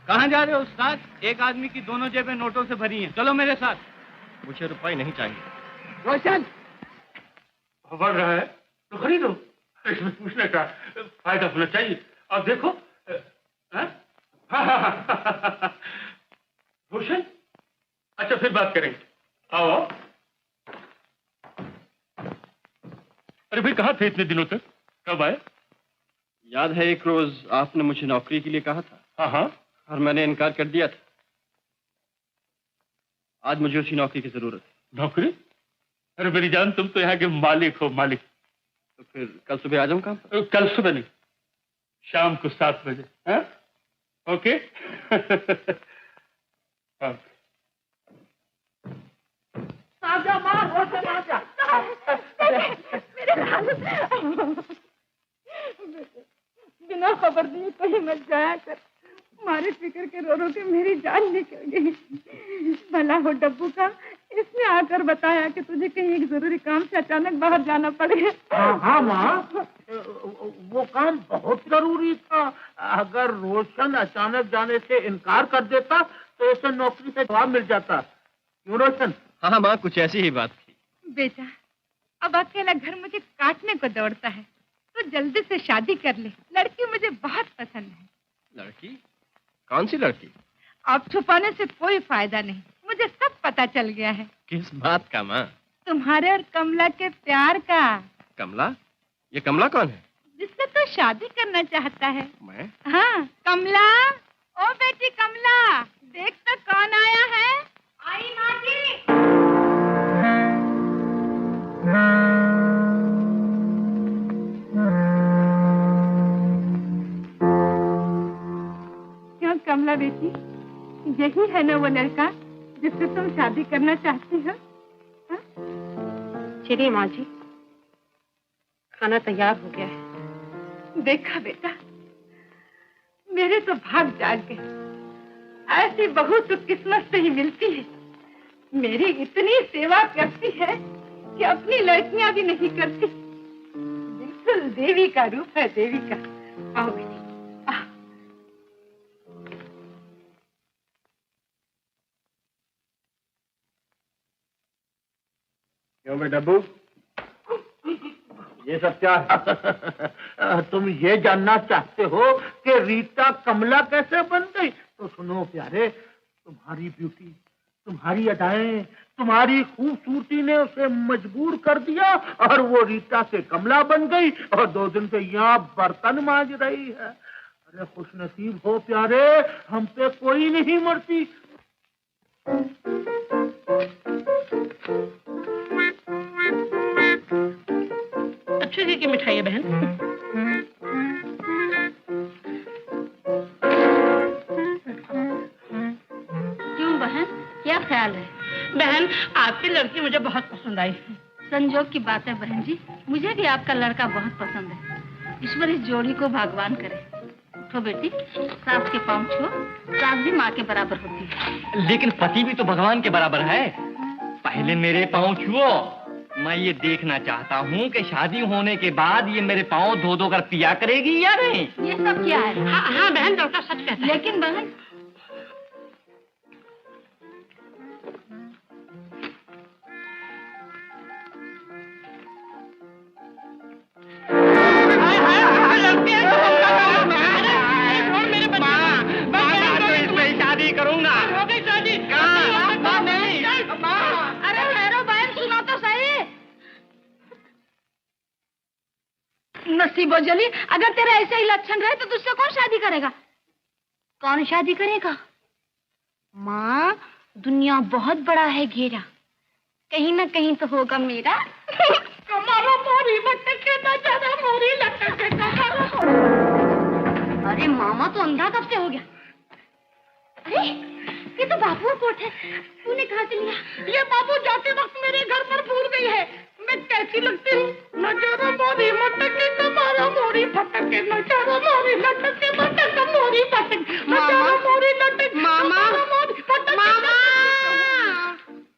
कहाँ जा रहे हो उस्ताद? एक आदमी की दोनों जेबें नोटों से भरी हैं। चलो मेरे साथ। मुझे रुपए नहीं चाहिए। रोशन, बढ़ रहा है तो खरीदो, इसमें पूछने का फायदा होना चाहिए। और देखो रोशन, अच्छा फिर बात करेंगे। आओ आओ। अरे भाई कहाँ थे इतने दिनों तक? कब आए? याद है एक रोज आपने मुझे नौकरी के लिए कहा था। हाँ हाँ। और मैंने इनकार कर दिया था। आज मुझे उसी नौकरी की जरूरत है। नौकरी? अरे मेरी जान, तुम तो यहाँ के मालिक हो, मालिक। तो फिर कल सुबह आ जाऊं काम पर? कल सुबह नहीं, शाम को 7 बजे। हाँ? ओके। हाँ। आजा माँ, रोशन आजा। बिना खबर दिए कहीं मत जाया कर। मारे फिक्र के रो रो के मेरी जान निकल गई। भला हो डब्बू का, इसने आकर बताया कि तुझे कहीं एक जरूरी काम से अचानक बाहर जाना पड़ गया। हाँ माँ, वो काम बहुत जरूरी था। अगर रोशन अचानक जाने से इनकार कर देता तो उसे नौकरी से जवाब मिल जाता। क्यों रोशन? हाँ माँ, कुछ ऐसी ही बात थी। बेटा, अब अकेला घर मुझे काटने को दौड़ता है, तो जल्दी से शादी कर ले। लड़की मुझे बहुत पसंद है। लड़की? कौन सी लड़की? अब छुपाने से कोई फायदा नहीं, मुझे सब पता चल गया है। किस बात का माँ? तुम्हारे और कमला के प्यार का। कमला? ये कमला कौन है? जिससे तो शादी करना चाहता है। मैं? हाँ, कमला। ओ बेटी कमला, देख तो कौन आया है। आई माँ जी। क्यों कमला बेटी, यही है ना वो लड़का जिससे तुम शादी करना चाहती हो? चलिए माँ जी, खाना तैयार हो गया है। देखा बेटा, मेरे तो भाग जाग गए। ऐसी बहू तो किस्मत से ही मिलती है। मेरी इतनी सेवा करती है कि अपनी लड़कियां भी नहीं करती। बिल्कुल देवी का रूप है, देवी का। आओ बेटी। क्यों बे डब्बू, ये सब क्या है? तुम ये जानना चाहते हो कि रीता कमला कैसे बन गई? तो सुनो प्यारे, तुम्हारी ब्यूटी, तुम्हारी अदाएं, तुम्हारी खूबसूरती ने उसे मजबूर कर दिया और वो रीता से कमला बन गई और 2 दिन से यहाँ बर्तन मांज रही है। अरे खुशनसीब हो प्यारे, हम पे कोई नहीं मरती। अच्छे जी की मिठाई है बहन। क्यों बहन, क्या ख्याल है? बहन, आपकी लड़की मुझे बहुत पसंद आई। संजोग की बात है बहन जी, मुझे भी आपका लड़का बहुत पसंद है। ईश्वर इस जोड़ी को भगवान करे। उठो बेटी, सास के पाँव छुओ। सास भी माँ के बराबर होती है। लेकिन पति भी तो भगवान के बराबर है। पहले मेरे पाँव छुओ। मैं ये देखना चाहता हूँ कि शादी होने के बाद ये मेरे पाँव धो धो कर पिया करेगी या नहीं। ये सब क्या है? हाँ बहन, डॉक्टर सच कहता है। लेकिन बहन, शादी करूंगा। अरे ठहरो बहन, सुनो तो सही। नसीबो जली, अगर तेरे ऐसे ही लक्षण रहे तो तुझसे कौन शादी करेगा? कौन शादी करेगा? माँ, दुनिया बहुत बड़ा है घेरा, कहीं ना कहीं तो होगा मेरा। कमालो मोरी लटके ना ज्यादा, मोरी लटके कमालो। अरे मामा तो अंधा कब से हो गया? अरे ये तो बाबू का कोट है, तूने कहाँ से लिया? ये बाबू जाते वक्त मेरे घर पर भूल गई है। मैं कैसी लगती हूँ? न ज्यादा मोरी मटके कमारा, मोरी फटके न ज्यादा मोरी लटके मटके, मोरी फटके न ज्यादा मोरी लटके। मामा, मामा,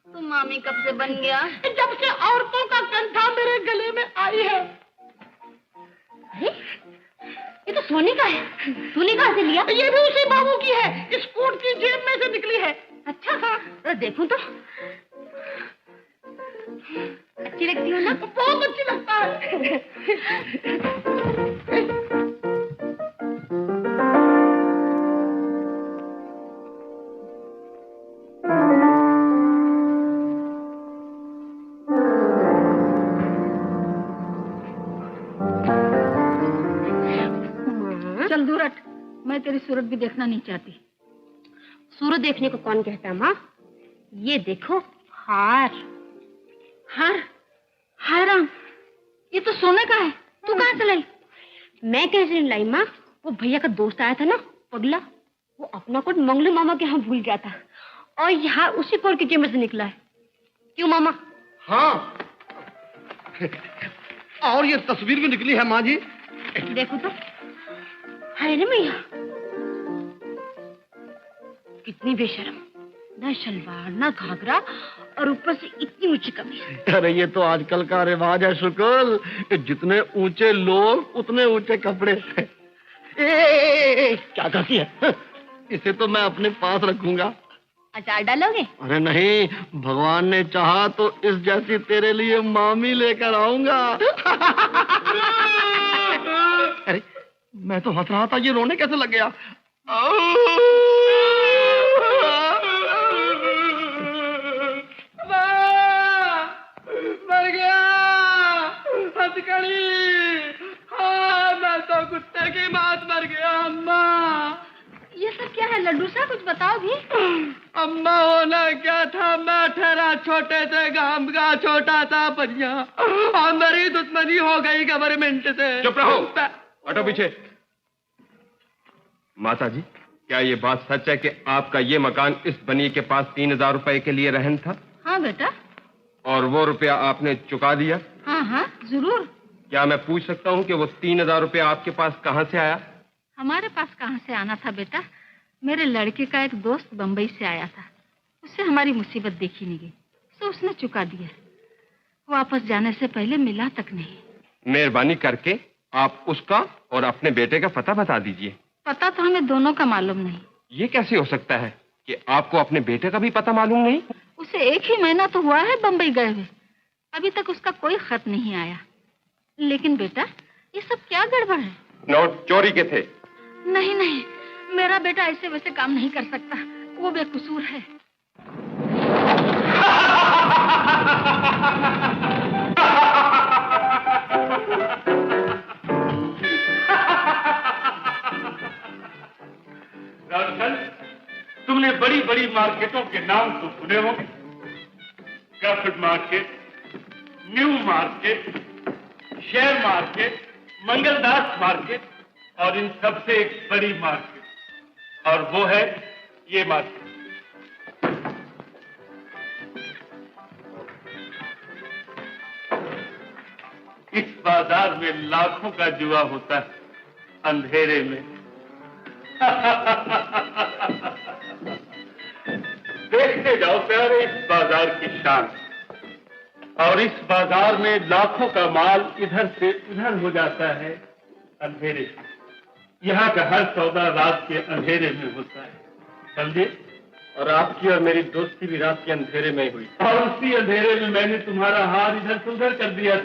तू मामी कब से बन गया? जब से औरतों का कंठा मेरे गले में आई है। अरे ये तो सोने का है, तूने कहाँ से लिया? ये भी उसी बाबू की है। इस की जेब में से निकली है। अच्छा तो देखूं तो अच्छी लगती हो ना? बहुत अच्छी लगता है। चल दूर हट, मैं तेरी सूरत भी देखना नहीं चाहती। सूरत देखने को कौन कहता माँ? ये देखो हार। हार? हाराम, ये तो सोने का है। तू कहाँ से लाई? मैं कैसे नहीं लाई माँ? वो भैया का दोस्त आया था ना, पगला, वो अपना कोट मंगलू मामा के यहाँ भूल गया था और यहाँ उसी कोट के चेम्बर से निकला है। क्यों मामा? हाँ, और ये तस्वीर भी निकली है माँ जी। देखो तो, है ना भैया, कितनी बेशर्म, ना शलवार ना घाघरा और ऊपर से इतनी ऊंची कमीज। अरे ये तो आजकल का रिवाज है शुक्ल, जितने ऊंचे लोग उतने ऊंचे कपड़े। क्या करती है? इसे तो मैं अपने पास रखूंगा। अचार डालोगे? अरे नहीं, भगवान ने चाहा तो इस जैसी तेरे लिए मामी लेकर आऊंगा। अरे मैं तो हंस रहा था, ये रोने कैसे लग गया? मर गया हथकड़ी। हाँ, मैं तो कुत्ते की मौत मर गया। अम्मा, ये सब क्या है लड्डू सा? कुछ बताओ भी। अम्मा होना क्या था, मैं ठहरा छोटे से गांव का छोटा सा परिया और मेरी दुश्मनी हो गई गवर्नमेंट से। चुप रहो, हटो पीछे। माता जी, क्या ये बात सच है कि आपका ये मकान इस बनी के पास 3000 रुपए के लिए रहन था? हाँ बेटा। और वो रुपया आपने चुका दिया? हाँ हाँ जरूर। क्या मैं पूछ सकता हूँ कि वो 3000 रुपया आपके पास कहाँ से आया? हमारे पास कहाँ से आना था बेटा, मेरे लड़के का एक दोस्त बम्बई से आया था, उससे हमारी मुसीबत देखी नहीं गई तो उसने चुका दिया। वापस जाने से पहले मिला तक नहीं। मेहरबानी करके आप उसका और अपने बेटे का पता बता दीजिए। पता तो हमें दोनों का मालूम नहीं। ये कैसे हो सकता है कि आपको अपने बेटे का भी पता मालूम नहीं? उसे 1 ही महीना तो हुआ है बम्बई गए हुए, अभी तक उसका कोई खत नहीं आया। लेकिन बेटा ये सब क्या गड़बड़ है? नोट चोरी के थे। नहीं नहीं, मेरा बेटा ऐसे वैसे काम नहीं कर सकता, वो बेकसूर है। दरअसल तुमने बड़ी बड़ी मार्केटों के नाम तो सुने होंगे, Crawford market, new market, share market, Mangaldas market और इन सबसे एक बड़ी मार्केट, और वो है ये मार्केट। इस बाजार में लाखों का जुआ होता है अंधेरे में। देखते जाओ प्यारे इस बाजार की शान, और इस बाजार में लाखों का माल इधर से उधर हो जाता है अंधेरे से। यहाँ का हर सौदा रात के अंधेरे में होता है, समझे? और आपकी और मेरी दोस्ती भी रात के अंधेरे में हुई, और उसी अंधेरे में मैंने तुम्हारा हार इधर से उधर कर दिया।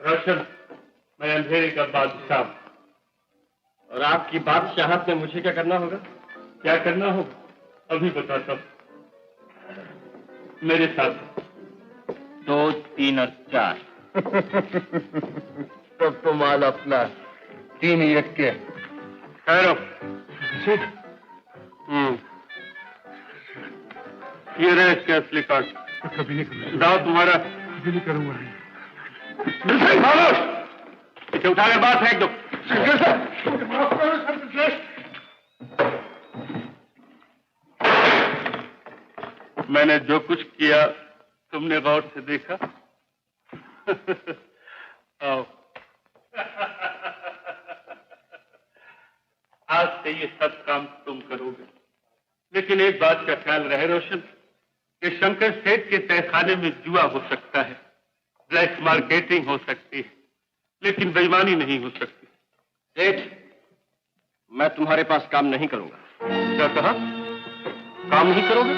रोशन, मैं अंधेरे का बादशाह हूं। और आपकी बादशाहत में मुझे क्या करना होगा? क्या करना होगा अभी बताता हूं, मेरे साथ 2, 3 और 4। तब तो माल अपना 3 ही के। ठहरो। ये रहे इसके असली कार्ड। कभी नहीं करूंगा। दाव तुम्हारा। कभी नहीं करूंगा। इसे उठा के बाहर फेंक दो। मैंने जो कुछ किया तुमने गौर से देखा? आओ। आज से ये सब काम तुम करोगे, लेकिन एक बात का ख्याल रहे रोशन, कि शंकर सेठ के तहखाने में जुआ हो सकता है, ब्लैक मार्केटिंग हो सकती है, लेकिन बेईमानी नहीं हो सकती। सेठ, मैं तुम्हारे पास काम नहीं करूंगा। क्या कहा? काम नहीं करोगे?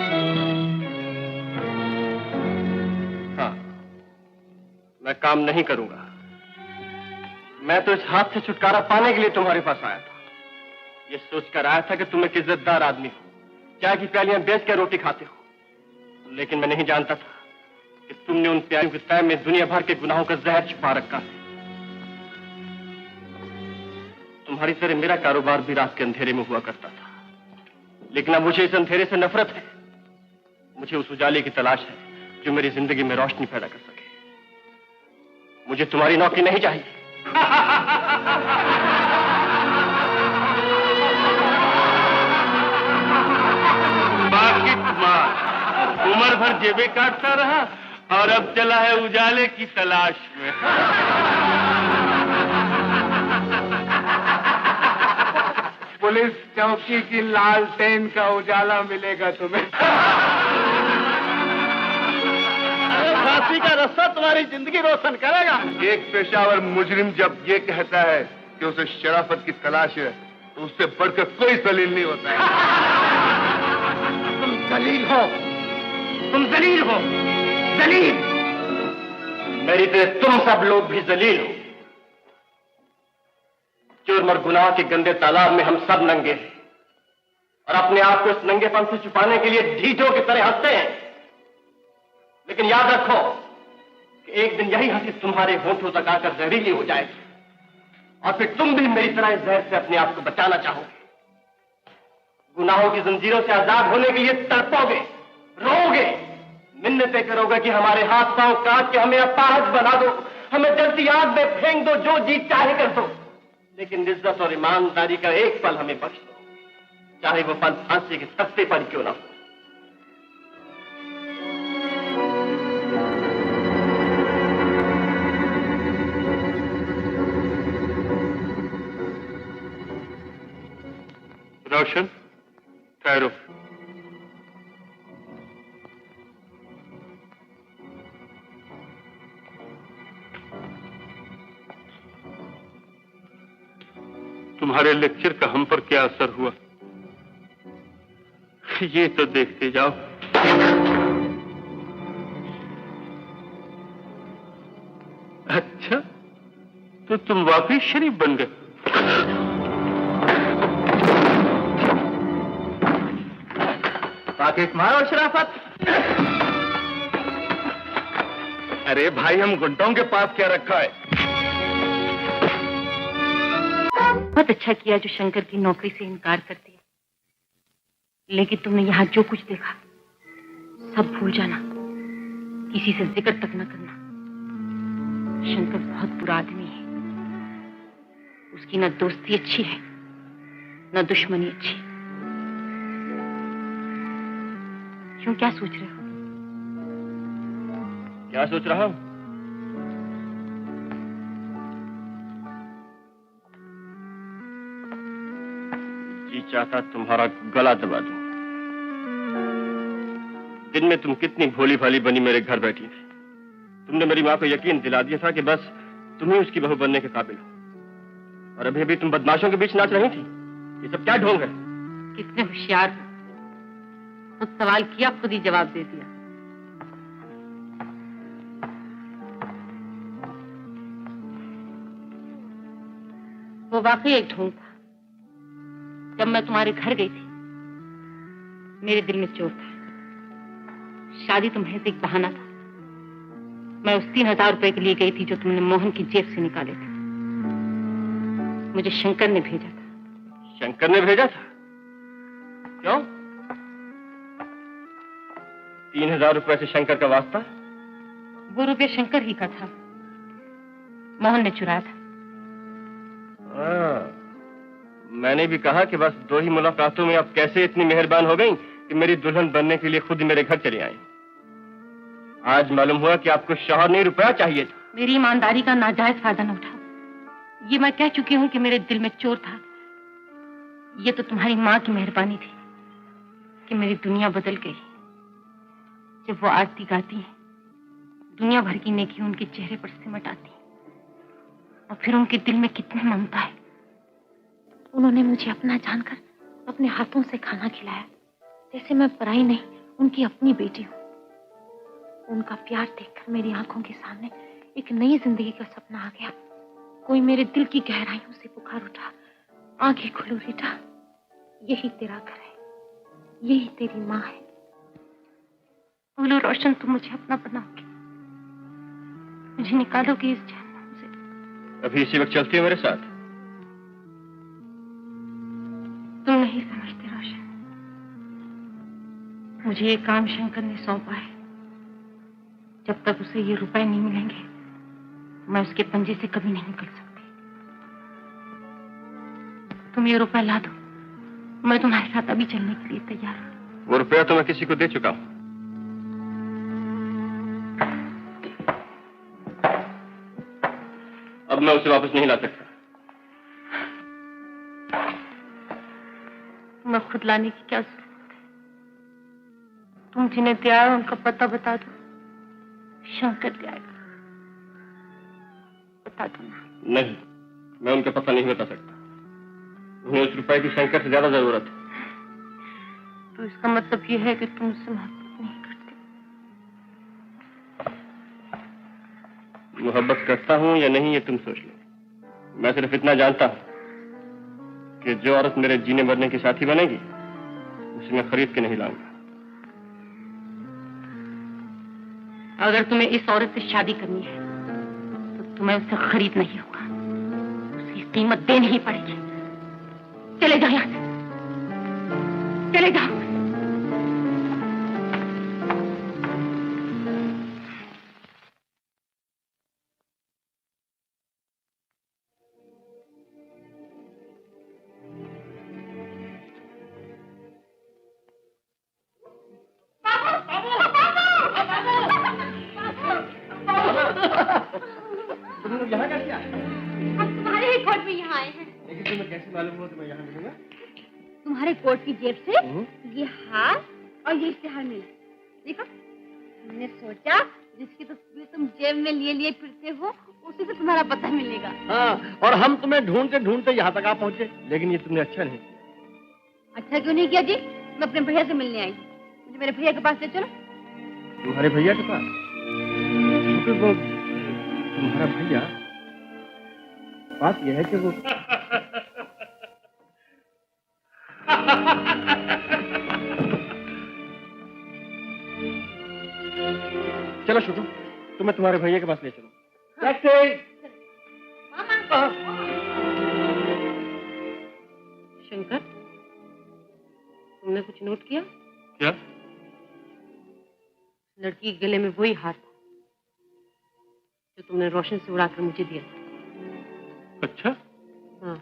हाँ, मैं काम नहीं करूंगा। मैं तो इस हाथ से छुटकारा पाने के लिए तुम्हारे पास आया था। ये सोचकर आया था कि तुम एक इज्जतदार आदमी हो, चाय की प्यालियां बेच कर रोटी खाते हो। लेकिन मैं नहीं जानता था कि तुमने उन प्यालियों के तय में दुनिया भर के गुनाहों का जहर छुपा रखा है। तुम्हारी तरह मेरा कारोबार भी रात के अंधेरे में हुआ करता था, लेकिन अब मुझे इस अंधेरे से नफरत है। मुझे उस उजाले की तलाश है जो मेरी जिंदगी में रोशनी पैदा कर सके। मुझे तुम्हारी नौकरी नहीं चाहिए। बाकी तुम्हारा उम्र भर जेबें काटता रहा और अब चला है उजाले की तलाश में। पुलिस चौकी की लालटेन का उजाला मिलेगा तुम्हें। फांसी का रास्ता तुम्हारी जिंदगी रोशन करेगा। एक पेशावर मुजरिम जब ये कहता है कि उसे शराफत की तलाश है, तो उससे बढ़कर कोई दलील नहीं होता है। तुम जलील हो, तुम जलील हो, जलील। मेरी तरह तुम सब लोग भी जलील हो। जुर्म और गुनाह के गंदे तालाब में हम सब नंगे हैं और अपने आप को इस नंगेपन से छुपाने के लिए ढीठों की तरह हंसते हैं। लेकिन याद रखो कि एक दिन यही हंसी तुम्हारे होंठों तक आकर जहरीली हो जाएगी और फिर तुम भी मेरी तरह इस जहर से अपने आप को बचाना चाहोगे। गुनाहों की जंजीरों से आजाद होने के लिए तड़पोगे, रोओगे, मिन्नतें करोगे कि हमारे हाथ पांव काट के हमें अपाहज बना दो, हमें जलती आग में फेंक दो, जो जी चाहे कर दो, लेकिन इज्जत और ईमानदारी का एक पल हमें बख्श दो, चाहे वो पल फांसी के तख्ते पर क्यों ना हो। रोशन, ठहरो। तुम्हारे लेक्चर का हम पर क्या असर हुआ, ये तो देखते जाओ। अच्छा, तो तुम वाकई शरीफ बन गए। बाकी तुम्हारा शराफत। अरे भाई, हम गुंडों के पास क्या रखा है? बहुत अच्छा किया जो शंकर की नौकरी से इनकार कर दिया, लेकिन तुमने यहाँ जो कुछ देखा सब भूल जाना, किसी से जिक्र तक न करना। शंकर बहुत बुरा आदमी है, उसकी न दोस्ती अच्छी है न दुश्मनी अच्छी। क्यों, क्या सोच रहे हो? क्या सोच रहा हूं? जी चाहता तुम्हारा गला दबा दूं। दिन में तुम कितनी भोली भाली बनी मेरे घर बैठी थी। तुमने मेरी मां को यकीन दिला दिया था कि बस तुम ही उसकी बहू बनने के काबिल हो, और अभी अभी तुम बदमाशों के बीच नाच रही थी। ये सब क्या ढोंग है? कितने होशियार हो, खुद सवाल किया खुद ही जवाब दे दिया। वो वाकई एक ढोंग था। जब मैं तुम्हारे घर गई थी मेरे दिल में चोट था। शादी तुम्हें से एक बहाना था। मैं उस 3000 रुपए के लिए गई थी जो तुमने मोहन की जेब से निकाले थे। मुझे शंकर ने भेजा था। शंकर ने भेजा था? क्यों? 3000 रुपए से शंकर का वास्ता? वो रुपये शंकर ही का था, मोहन ने चुराया था। मैंने भी कहा कि बस 2 ही मुलाकातों में अब कैसे इतनी मेहरबान हो गई कि मेरी दुल्हन बनने के लिए खुद ही मेरे घर चली आई। आज मालूम हुआ कि आपको शौहर नहीं रुपया चाहिए था। मेरी ईमानदारी का नाजायज फायदा न उठाओ। ये मैं कह चुकी हूँ कि मेरे दिल में चोर था। ये तो तुम्हारी माँ की मेहरबानी थी कि मेरी दुनिया बदल गई। जब वो आरती गाती है, दुनिया भर की नेकी उनके चेहरे पर सिमट आती और फिर उनके दिल में कितनी ममता है। उन्होंने मुझे अपना जानकर अपने हाथों से खाना खिलाया, जैसे मैं पराई नहीं, उनकी अपनी बेटी हूँ। उनका प्यार देखकर मेरी आंखों के सामने एक नई जिंदगी का सपना आ गया। कोई मेरे दिल की गहराइयों से पुकार उठा, आंखें खुल उठा, यही तेरा घर है, यही तेरी माँ है। बोलो रोशन, तुम मुझे अपना बनाओगे, मुझे निकालोगे इस जहन्नम से। अभी इसी वक्त चलती है मेरे साथ? तुम नहीं समझते रोशन, मुझे ये काम शंकर ने सौंपा है। जब तक उसे ये रुपए नहीं मिलेंगे, मैं उसके पंजे से कभी नहीं निकल सकती। तुम ये रुपए ला दो, मैं तुम्हारे साथ अभी चलने के लिए तैयार हूँ। वो रुपया तो मैं किसी को दे चुका हूं। अब मैं उसे वापस नहीं ला सकता। मैं खुद लाने की क्या जरूरत है? तुम जिन्हें तैयार हो उनका पता बता दो, शंकर जाएगा। बता दो ना। नहीं, मैं उनका पता नहीं बता सकता। उन्हें उस रुपए की शंकर से ज्यादा जरूरत है। तो इसका मतलब यह है कि तुम उससे मोहब्बत नहीं करते? मोहब्बत करता हूं या नहीं ये तुम सोच लो। मैं सिर्फ इतना जानता हूं कि जो औरत मेरे जीने मरने की साथी बनेगी, उसे मैं खरीद के नहीं लाऊंगा। अगर तुम्हें इस औरत से शादी करनी है तो तुम्हें उससे खरीद नहीं होगा, उसकी कीमत देनी ही पड़ेगी। चले जाओ यहाँ से, चले जाओ। तुम्हारे कोट की जेब से ये हार और ये इश्तेहार मिला। देखो, मैंने सोचा जिसकी तस्वीर तुम जेब में लिए लिए फिरते हो उसी से तुम्हारा पता मिलेगा। हाँ, और हम तुम्हें ढूंढते ढूंढते यहाँ तक आ पहुँचे, लेकिन ये तुमने अच्छा नहीं किया। अच्छा क्यों नहीं किया जी? मैं अपने भैया से मिलने आई, मुझे मेरे भैया के पास ले चलो। तुम्हारे भैया के पास? वो तुम्हारा भैया, बात यह है कि वो चलो शुक्र, तुम्हें तुम्हारे भैया के पास ले चलो। शंकर, तुमने कुछ नोट किया? क्या? लड़की के गले में वही हार था जो तुमने रोशन से उड़ाकर मुझे दिया था। अच्छा? हाँ।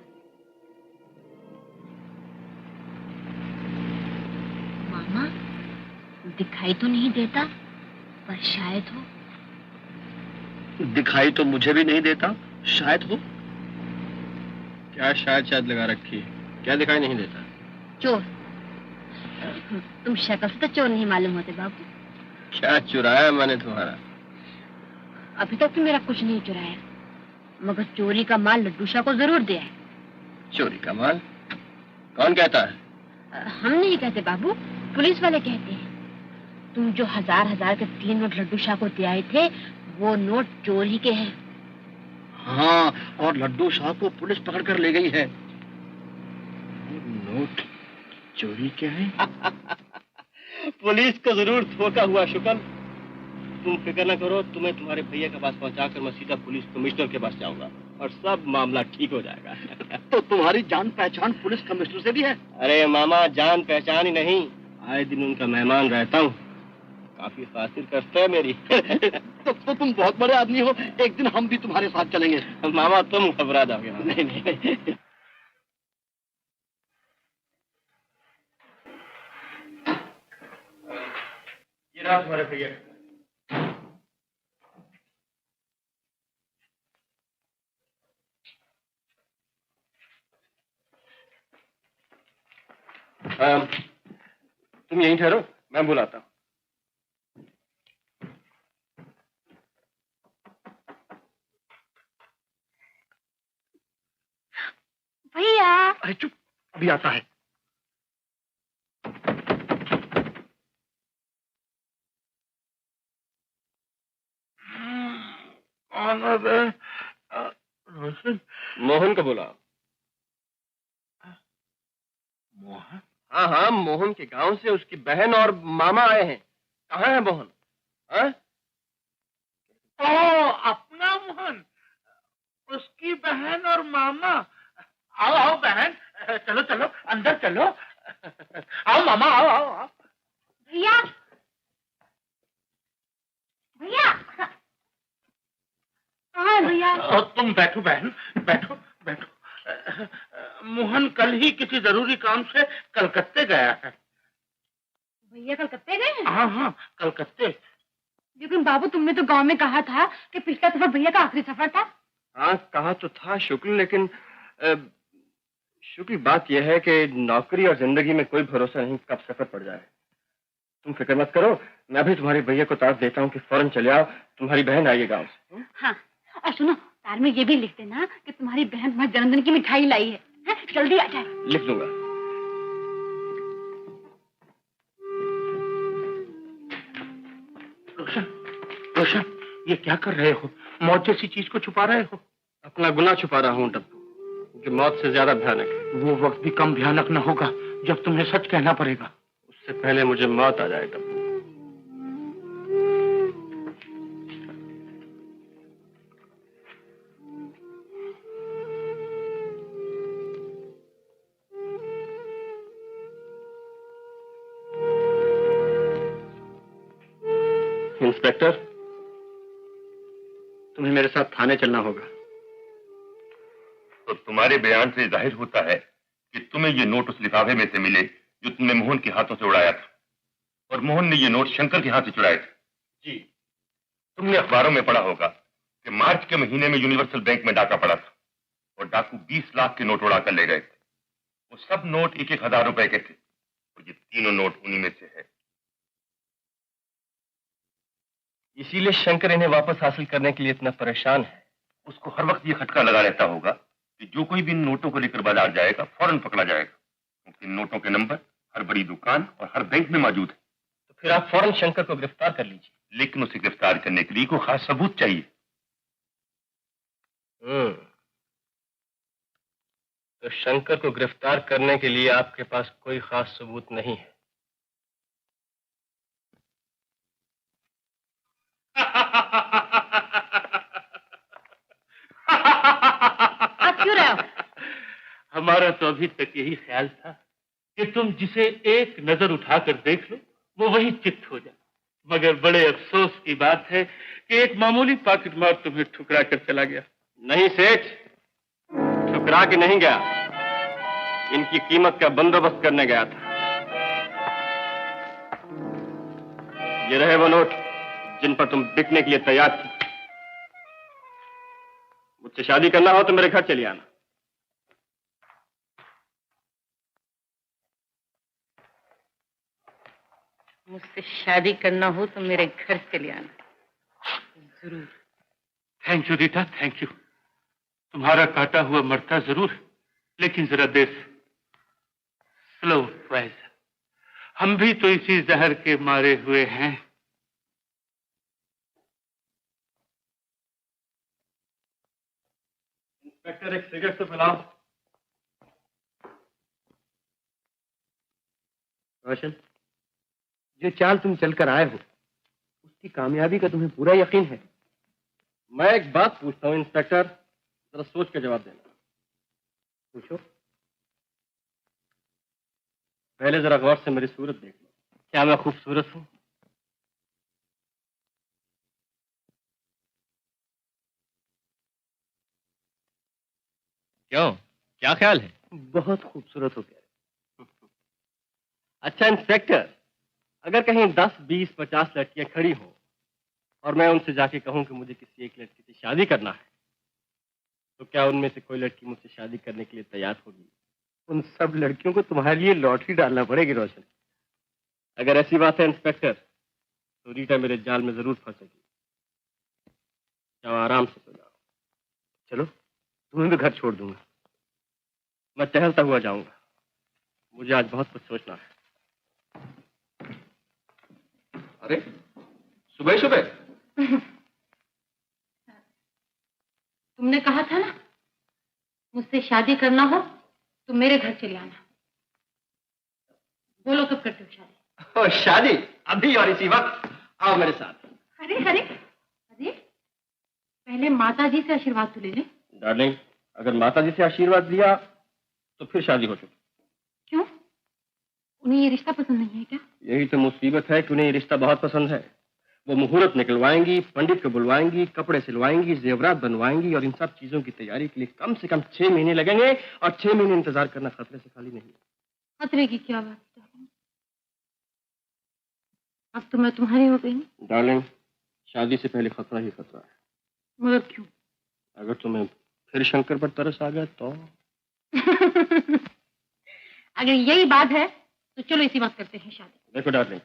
मामा, दिखाई तो नहीं देता, पर शायद हो। दिखाई तो मुझे भी नहीं देता, शायद हो। क्या शायद शायद लगा रखी है? क्या दिखाई नहीं देता? चोर। तुम शक्ल से तो चोर नहीं मालूम होते बाबू। क्या चुराया मैंने तुम्हारा? अभी तक तो मेरा कुछ नहीं चुराया, मगर चोरी का माल लड्डू शाह को जरूर दिया है। चोरी का माल? कौन कहता है? हम नहीं कहते बाबू, पुलिस वाले कहते हैं। तुम जो हजार हजार के 3 नोट लड्डू शाह को दे आए थे, वो नोट चोरी के हैं। हाँ, और लड्डू शाह को पुलिस पकड़ कर ले गई है। नोट चोरी के हैं? पुलिस को जरूर धोखा हुआ शुक्र। तुम फिक्र न करो, तुम्हें तुम्हारे भैया के पास पहुंचाकर मैं सीधा पुलिस कमिश्नर के पास जाऊंगा और सब मामला ठीक हो जाएगा। तो तुम्हारी जान पहचान पुलिस कमिश्नर से भी है? अरे मामा, जान पहचान ही नहीं, आए दिन उनका मेहमान रहता हूँ। काफी खातिर करते हैं मेरी। तो तुम बहुत बड़े आदमी हो, एक दिन हम भी तुम्हारे साथ चलेंगे। मामा तुम घबरा जाओगे। नहीं नहीं, ये रहा तुम्हारे भैया। तुम यहीं ठहरो, मैं बुलाता हूँ। भैया। अरे चुप, अभी आता है। रोशन, मोहन को बुला। मोहन? हाँ हाँ, मोहन के गांव से उसकी बहन और मामा आए हैं। कहाँ है मोहन? हाँ? ओ, अपना मोहन, उसकी बहन और मामा। आओ आओ बहन, चलो चलो अंदर चलो। आओ मामा, आओ आओ आओ। भैया भैया कहाँ है भैया? तुम बैठो बहन, बैठो बैठो। मोहन कल ही किसी जरूरी काम से कलकत्ते गया है। भैया कलकत्ते गए हैं? हाँ हाँ, कलकत्ते। लेकिन बाबू, तुमने तो गांव में कहा था कि पिछला सफर भैया का आखिरी सफर था। हाँ, कहा तो था शुक्ल, लेकिन शुक्ल बात यह है कि नौकरी और जिंदगी में कोई भरोसा नहीं कब सफर पड़ जाए। तुम फिक्र मत करो, मैं भी तुम्हारे भैया को तार देता हूँ कि फौरन चले आओ। तुम्हारी बहन आई है गाँव से। हाँ, और सुनो, तार में ये भी लिख देना कि तुम्हारी बहन तुम्हारे जन्मदिन की मिठाई लाई है। जल्दी आ जाए। लिख दूंगा। रोशन, रोशन, ये क्या कर रहे हो? मौत जैसी चीज को छुपा रहे हो? अपना गुनाह छुपा रहा हूँ डब्बू, क्योंकि मौत से ज्यादा भयानक है। वो वक्त भी कम भयानक न होगा जब तुम्हें सच कहना पड़ेगा। उससे पहले मुझे मौत आ जाए डब्बू। इंस्पेक्टर, तुम्हें मेरे साथ थाने चलना होगा। तो तुम्हारे बयान से जाहिर होता है कि तुम्हें ये नोट उस लिफाफे में से मिले जो तुमने मोहन के हाथों से उड़ाया था, और मोहन ने ये नोट शंकर के हाथ से चुराए थे। जी। तुमने अखबारों में पढ़ा होगा कि मार्च के महीने में यूनिवर्सल बैंक में डाका पड़ा था और डाकू 20 लाख के नोट उड़ा कर ले गए थे। वो सब नोट 1-1 हज़ार रुपए के थे, और ये तीनों नोट उन्हीं में से है। इसीलिए शंकर इन्हें वापस हासिल करने के लिए इतना परेशान है। उसको हर वक्त ये खटका लगा रहता होगा कि जो कोई भी इन नोटों को लेकर बाजार जाएगा फौरन पकड़ा जाएगा, क्योंकि इन नोटों के नंबर हर बड़ी दुकान और हर बैंक में मौजूद है। तो फिर आप फौरन शंकर को गिरफ्तार कर लीजिए। लेकिन उसे गिरफ्तार करने के लिए कोई खास सबूत चाहिए। तो शंकर को गिरफ्तार करने के लिए आपके पास कोई खास सबूत नहीं है। आप क्यों रहे हो? हमारा तो अभी तक यही ख्याल था कि तुम जिसे एक नजर उठाकर देख लो वो वही चित्त हो जाए, मगर बड़े अफसोस की बात है कि एक मामूली पॉकेट मार तुम्हें ठुकरा कर चला गया। नहीं सेठ, ठुकरा के नहीं गया, इनकी कीमत का बंदोबस्त करने गया था। ये रहे वो नोट जिन पर तुम बिकने के लिए तैयार थी। मुझसे शादी करना हो तो मेरे घर चली आना। मुझसे शादी करना हो तो मेरे घर चले आना। जरूर। Thank you Rita, thank you. तुम्हारा काटा हुआ मरता जरूर, लेकिन जरा देर से। स्लो वाइज, हम भी तो इसी जहर के मारे हुए हैं। इंस्पेक्टर, एक सिगरेट तो पिलाओ। रोशन, जो चाल तुम चलकर आए हो उसकी कामयाबी का तुम्हें पूरा यकीन है? मैं एक बात पूछता हूं इंस्पेक्टर, जरा सोच के जवाब देना। पूछो। पहले जरा गौर से मेरी सूरत देख लो। क्या मैं खूबसूरत हूं? क्यों, क्या ख्याल है? बहुत खूबसूरत हो गया। अच्छा इंस्पेक्टर, अगर कहीं 10, 20, 50 लड़कियां खड़ी हो और मैं उनसे जाके कहूं कि मुझे किसी एक लड़की से शादी करना है, तो क्या उनमें से कोई लड़की मुझसे शादी करने के लिए तैयार होगी? उन सब लड़कियों को तुम्हारे लिए लॉटरी डालना पड़ेगी रोशन। अगर ऐसी बात है इंस्पेक्टर, तो रीटा मेरे जाल में जरूर फंसेगी। जाओ आराम से सो जाओ। चलो, तुम्हें भी घर छोड़ दूंगा। मैं टहलता हुआ जाऊंगा, मुझे आज बहुत कुछ सोचना है। अरे सुबह सुबह मुझसे शादी करना हो तो मेरे घर चले आना। बोलो कब करते हो शादी? ओ, शादी अभी और इसी वक्त। आओ मेरे साथ। अरे अरे अरे, पहले माता जी से आशीर्वाद तो ले ले। डार्लिंग, अगर माता जी से आशीर्वाद लिया तो फिर शादी हो चुकी। क्यों? उन्हें ये रिश्ता पसंद नहीं है क्या? यही तो मुसीबत है कि उन्हें ये रिश्ता बहुत पसंद है। वो मुहूर्त निकलवाएंगी, पंडित को बुलवाएंगी, कपड़े सिलवाएंगी, जेवरात बनवाएंगी और इन सब चीजों की तैयारी के लिए कम से कम 6 महीने लगेंगे और 6 महीने इंतजार करना खतरे से खाली नहीं। खतरे की क्या बात है? अब तो मैं तुम्हारी हो गई ना। डार्लिंग, शादी से पहले खतरा ही खतरा है। मगर क्यों? अगर तुम्हें फिर शंकर पर तरस आ गया तो? अगर यही बात है तो चलो इसी वक्त करते हैं शादी। देखो डार्लिंग,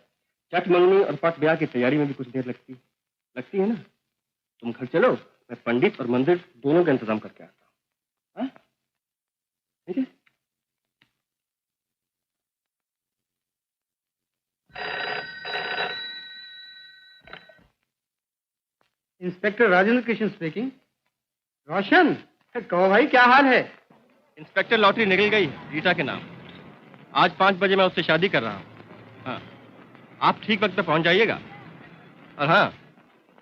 चट मंगनी और पट ब्याह की तैयारी में भी कुछ देर लगती है ना। तुम घर चलो, मैं पंडित और मंदिर दोनों का इंतजाम करके आता हूँ। ठीक है? Inspector Rajendra Krishna speaking. रोशन, कहो भाई क्या हाल है? इंस्पेक्टर, लॉटरी निकल गई रीटा के नाम। आज 5 बजे मैं उससे शादी कर रहा हूँ। हाँ, आप ठीक वक्त पे पहुंच जाइएगा। और हाँ,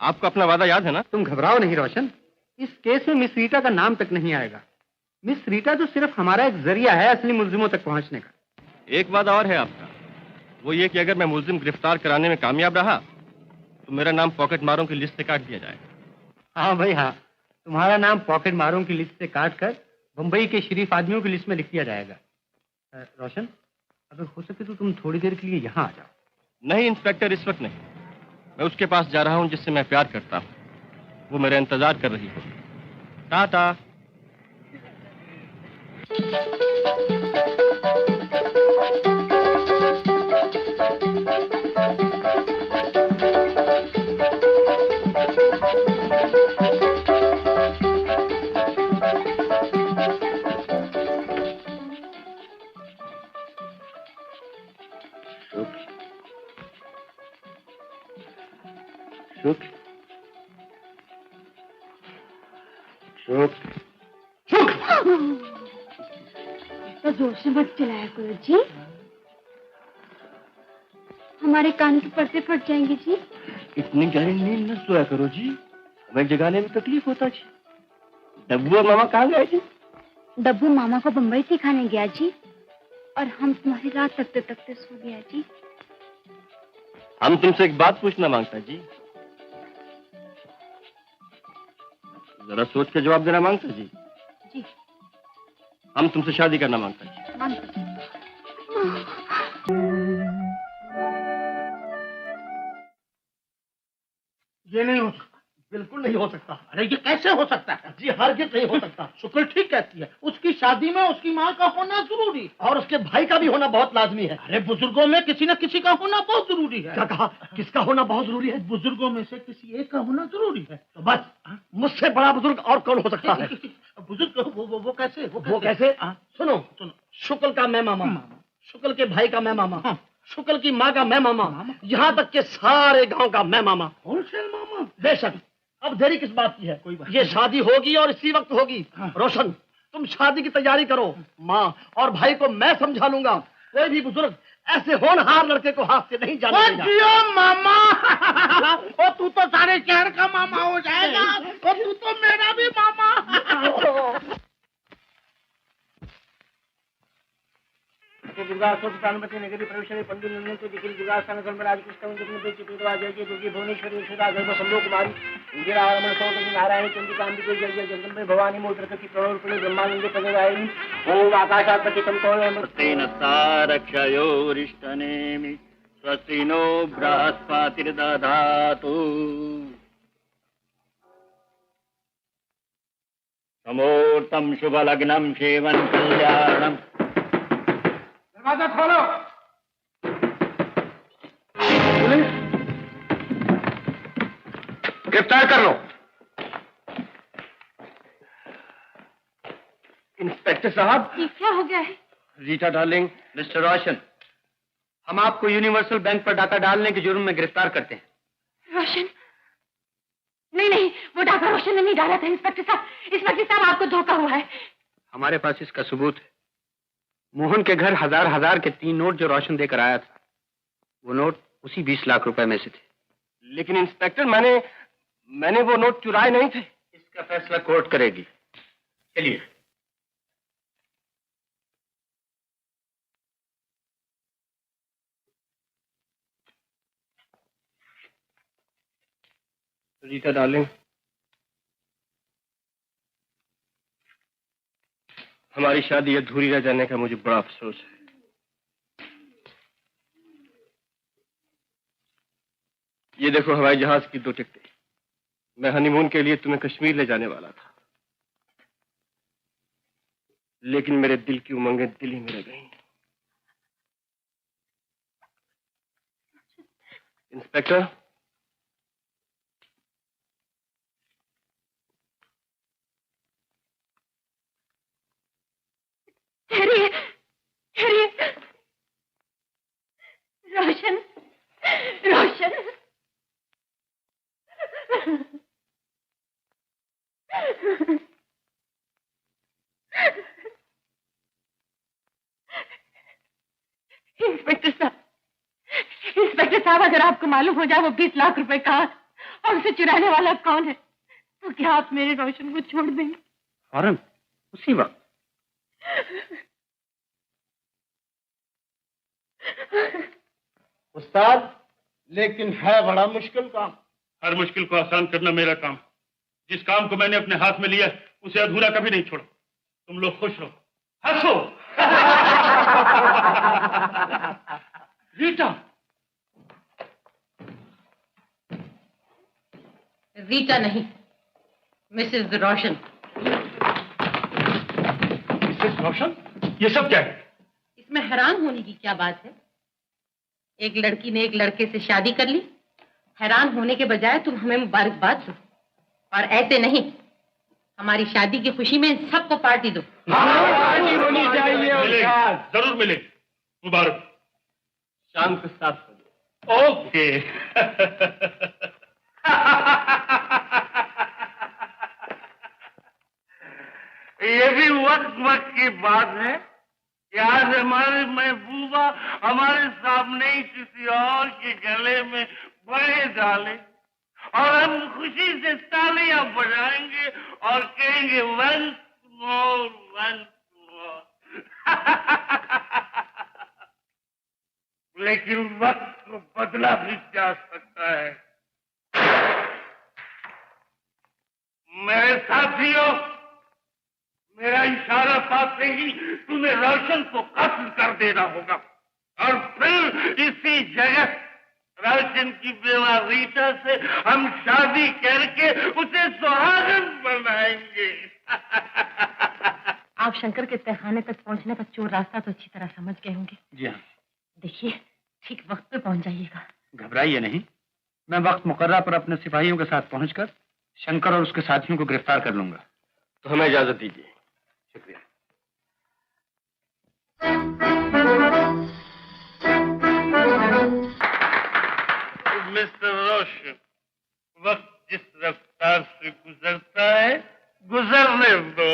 आपको अपना वादा याद है ना? तुम घबराओ नहीं रोशन, इस केस में मिस रीटा का नाम तक नहीं आएगा। मिस रीटा तो सिर्फ हमारा एक जरिया है असली मुलजिमों तक पहुंचने का। एक वादा और है आपका, वो ये कि अगर मैं मुलजिम गिरफ्तार कराने में कामयाब रहा तो मेरा नाम पॉकेट मारों की लिस्ट से काट दिया जाएगा। हाँ भाई हाँ, तुम्हारा नाम पॉकेट मारों की लिस्ट से काट कर बंबई के शरीफ आदमियों की लिस्ट में लिख दिया जाएगा। रोशन, अगर हो सके तो तुम थोड़ी देर के लिए यहाँ आ जाओ। नहीं इंस्पेक्टर, इस वक्त नहीं। मैं उसके पास जा रहा हूँ जिससे मैं प्यार करता हूँ। वो मेरा इंतजार कर रही है। टाटा। तो जोर से मत चलाया करो जी, हमारे कान के पर्दे फट जाएंगे जी। इतनी गहरी नींद न सोया करो जी, हमें जगाने में तकलीफ होता जी। डब्बू और मामा कहाँ गए जी? डब्बू मामा को बम्बई सिखाने गया जी, और हम तुम्हारी रात तकते तकते सो गया जी। हम तुमसे एक बात पूछना मांगता जी, जरा सोच के जवाब देना मांगता जी। जी। हम तुमसे शादी करना मांगता जी। मांगता। ये नहीं हो सकता, बिल्कुल नहीं हो सकता। अरे ये कैसे हो सकता है जी? हरगिज़ नहीं हो सकता। शुक्ल ठीक कहती है, उसकी शादी में उसकी माँ का होना जरूरी और उसके भाई का भी होना बहुत लाजमी है। अरे बुजुर्गों में किसी न किसी का होना बहुत जरूरी है। क्या कहा? किसका होना बहुत जरूरी है? बुजुर्गों में से किसी एक का होना जरूरी है। तो बस मुझसे बड़ा बुजुर्ग और कौन हो सकता है? बुजुर्ग वो कैसे? वो कैसे? सुनो सुनो, शुक्ल का मैं मामा, शुक्ल के भाई का मैं मामा, शुक्ल की माँ का मैं मामा, यहाँ तक के सारे गांव का मैं मामा। होलसेल मामा? बेशक। अब देरी किस बात की है? कोई बात ये शादी होगी और इसी वक्त होगी। रोशन, तुम शादी की तैयारी करो, माँ और भाई को मैं समझा लूंगा। कोई भी बुजुर्ग ऐसे होनहार लड़के को हाथ से नहीं जाने देगा। मामा ओ तू तो सारे शहर का मामा हो जाएगा, और तू तो मेरा भी मामा। नगरी प्रवेश पंडित भुवनेश्वरी संलो कुमारी इंदिरा रमण सौदरी नारायण चंद्रिका अंबिके जय जय जगदम्बे भवानी मोत्रकति प्रणोर्पणे ब्रह्मानंदे पदगायिनी ओम आकाशात्मके तेन सारक्षयोरिष्टनेमि स्वस्ति नो बृहस्पतिर्दधातु। समूर्तम शुभ लग्नम सेवन कल्याणम। दरवाजा खोलो। गिरफ्तार कर लो। इंस्पेक्टर साहब। ये क्या हो गया है? रीटा डार्लिंग, मिस्टर रोशन, हम आपको यूनिवर्सल बैंक पर डाका डालने के जुर्म में गिरफ्तार करते हैं। रोशन? नहीं नहीं, वो डाका रोशन ने नहीं डाला था इंस्पेक्टर साहब। इंस्पेक्टर साहब, आपको धोखा हुआ है। हमारे पास इसका सबूत है। मोहन के घर हजार हजार के 3 नोट जो रोशन देकर आया था, वो नोट उसी 20 लाख रुपए में से थे। लेकिन इंस्पेक्टर, मैंने वो नोट चुराए नहीं थे। इसका फैसला कोर्ट करेगी। चलिए। रीटा डार्लिंग, हमारी शादी अधूरी रह जाने का मुझे बड़ा अफसोस है। ये देखो हवाई जहाज की 2 टिकटें। मैं हनीमून के लिए तुम्हें कश्मीर ले जाने वाला था, लेकिन मेरे दिल की उमंगें दिल ही में रह गईं। इंस्पेक्टर, रोशन, रोशन। इंस्पेक्टर साहब, अगर आपको मालूम हो जाए वो 20 लाख रुपए कहाँ और उसे चुराने वाला कौन है, तो क्या आप मेरे रोशन को छोड़ देंगे? फौरन उसी वक्त। उस्ताद, लेकिन है बड़ा मुश्किल काम। हर मुश्किल को आसान करना मेरा काम। जिस काम को मैंने अपने हाथ में लिया उसे अधूरा कभी नहीं छोड़ो। तुम लोग खुश रहो, हंसो। रीटा। रीटा नहीं, मिसेस रोशन। मिसेस रोशन? ये सब क्या है? इसमें हैरान होने की क्या बात है? एक लड़की ने एक लड़के से शादी कर ली। हैरान होने के बजाय तुम हमें मुबारकबाद दो, और ऐसे नहीं, हमारी शादी की खुशी में सबको पार्टी दो। होनी चाहिए। जरूर मिले। मुबारक। शाम को 7 बजे। ओके। ये भी वक्त वक्त की बात है कि आज हमारे महबूबा हमारे सामने ही किसी और के गले में बड़े डाले, और हम खुशी से तालियां बजाएंगे और कहेंगे वंस मोर, वंस मोर। लेकिन वक्त को बदला भी जा सकता है। मेरे साथियों, मेरा इशारा पाते ही तुम्हें रोशन को कत्ल कर देना होगा, और फिर इसी जगह रोशन की बेवा रीटा से हम शादी करके उसे सुहागन बनाएंगे। आप शंकर के तहखाने तक पहुंचने का चोर रास्ता तो अच्छी तरह समझ गए होंगे। जी हाँ। देखिए, ठीक वक्त पे पहुंच जाइएगा। घबराइए नहीं, मैं वक्त मुकर्रर पर अपने सिपाहियों के साथ पहुंचकर शंकर और उसके साथियों को गिरफ्तार कर लूंगा। तो हमें इजाजत दीजिए। शुक्रिया। मिस्टर रोशन, वक्त जिस रफ्तार से गुजरता है गुजरने दो।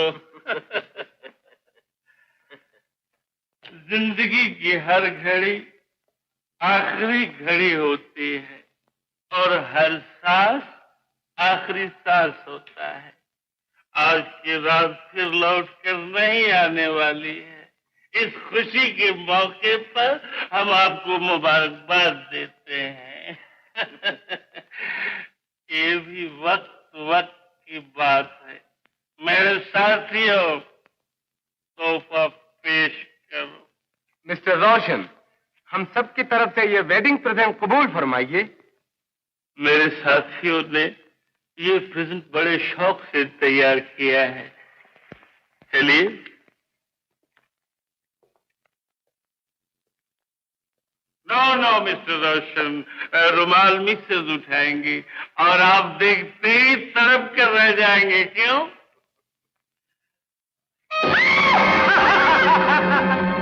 जिंदगी की हर घड़ी आखिरी घड़ी होती है, और हर सांस आखिरी सांस होता है। आज की रात फिर लौट कर नहीं आने वाली है। इस खुशी के मौके पर हम आपको मुबारकबाद देते हैं। ये भी वक्त वक्त की बात है। मेरे साथियों, तोहफा पेश करो। मिस्टर रोशन, हम सब की तरफ से ये वेडिंग प्रेजेंट कबूल फरमाइए। मेरे साथियों ने ये प्रेजेंट बड़े शौक से तैयार किया है। चलिए। नो मिस्टर रोशन, रुमाल मिसेज उठाएंगी और आप देखते ही तड़प कर रह जाएंगे। क्यों?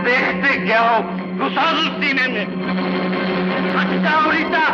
देखते क्या हो, घुसा दो सीने में। अच्छा रीटा।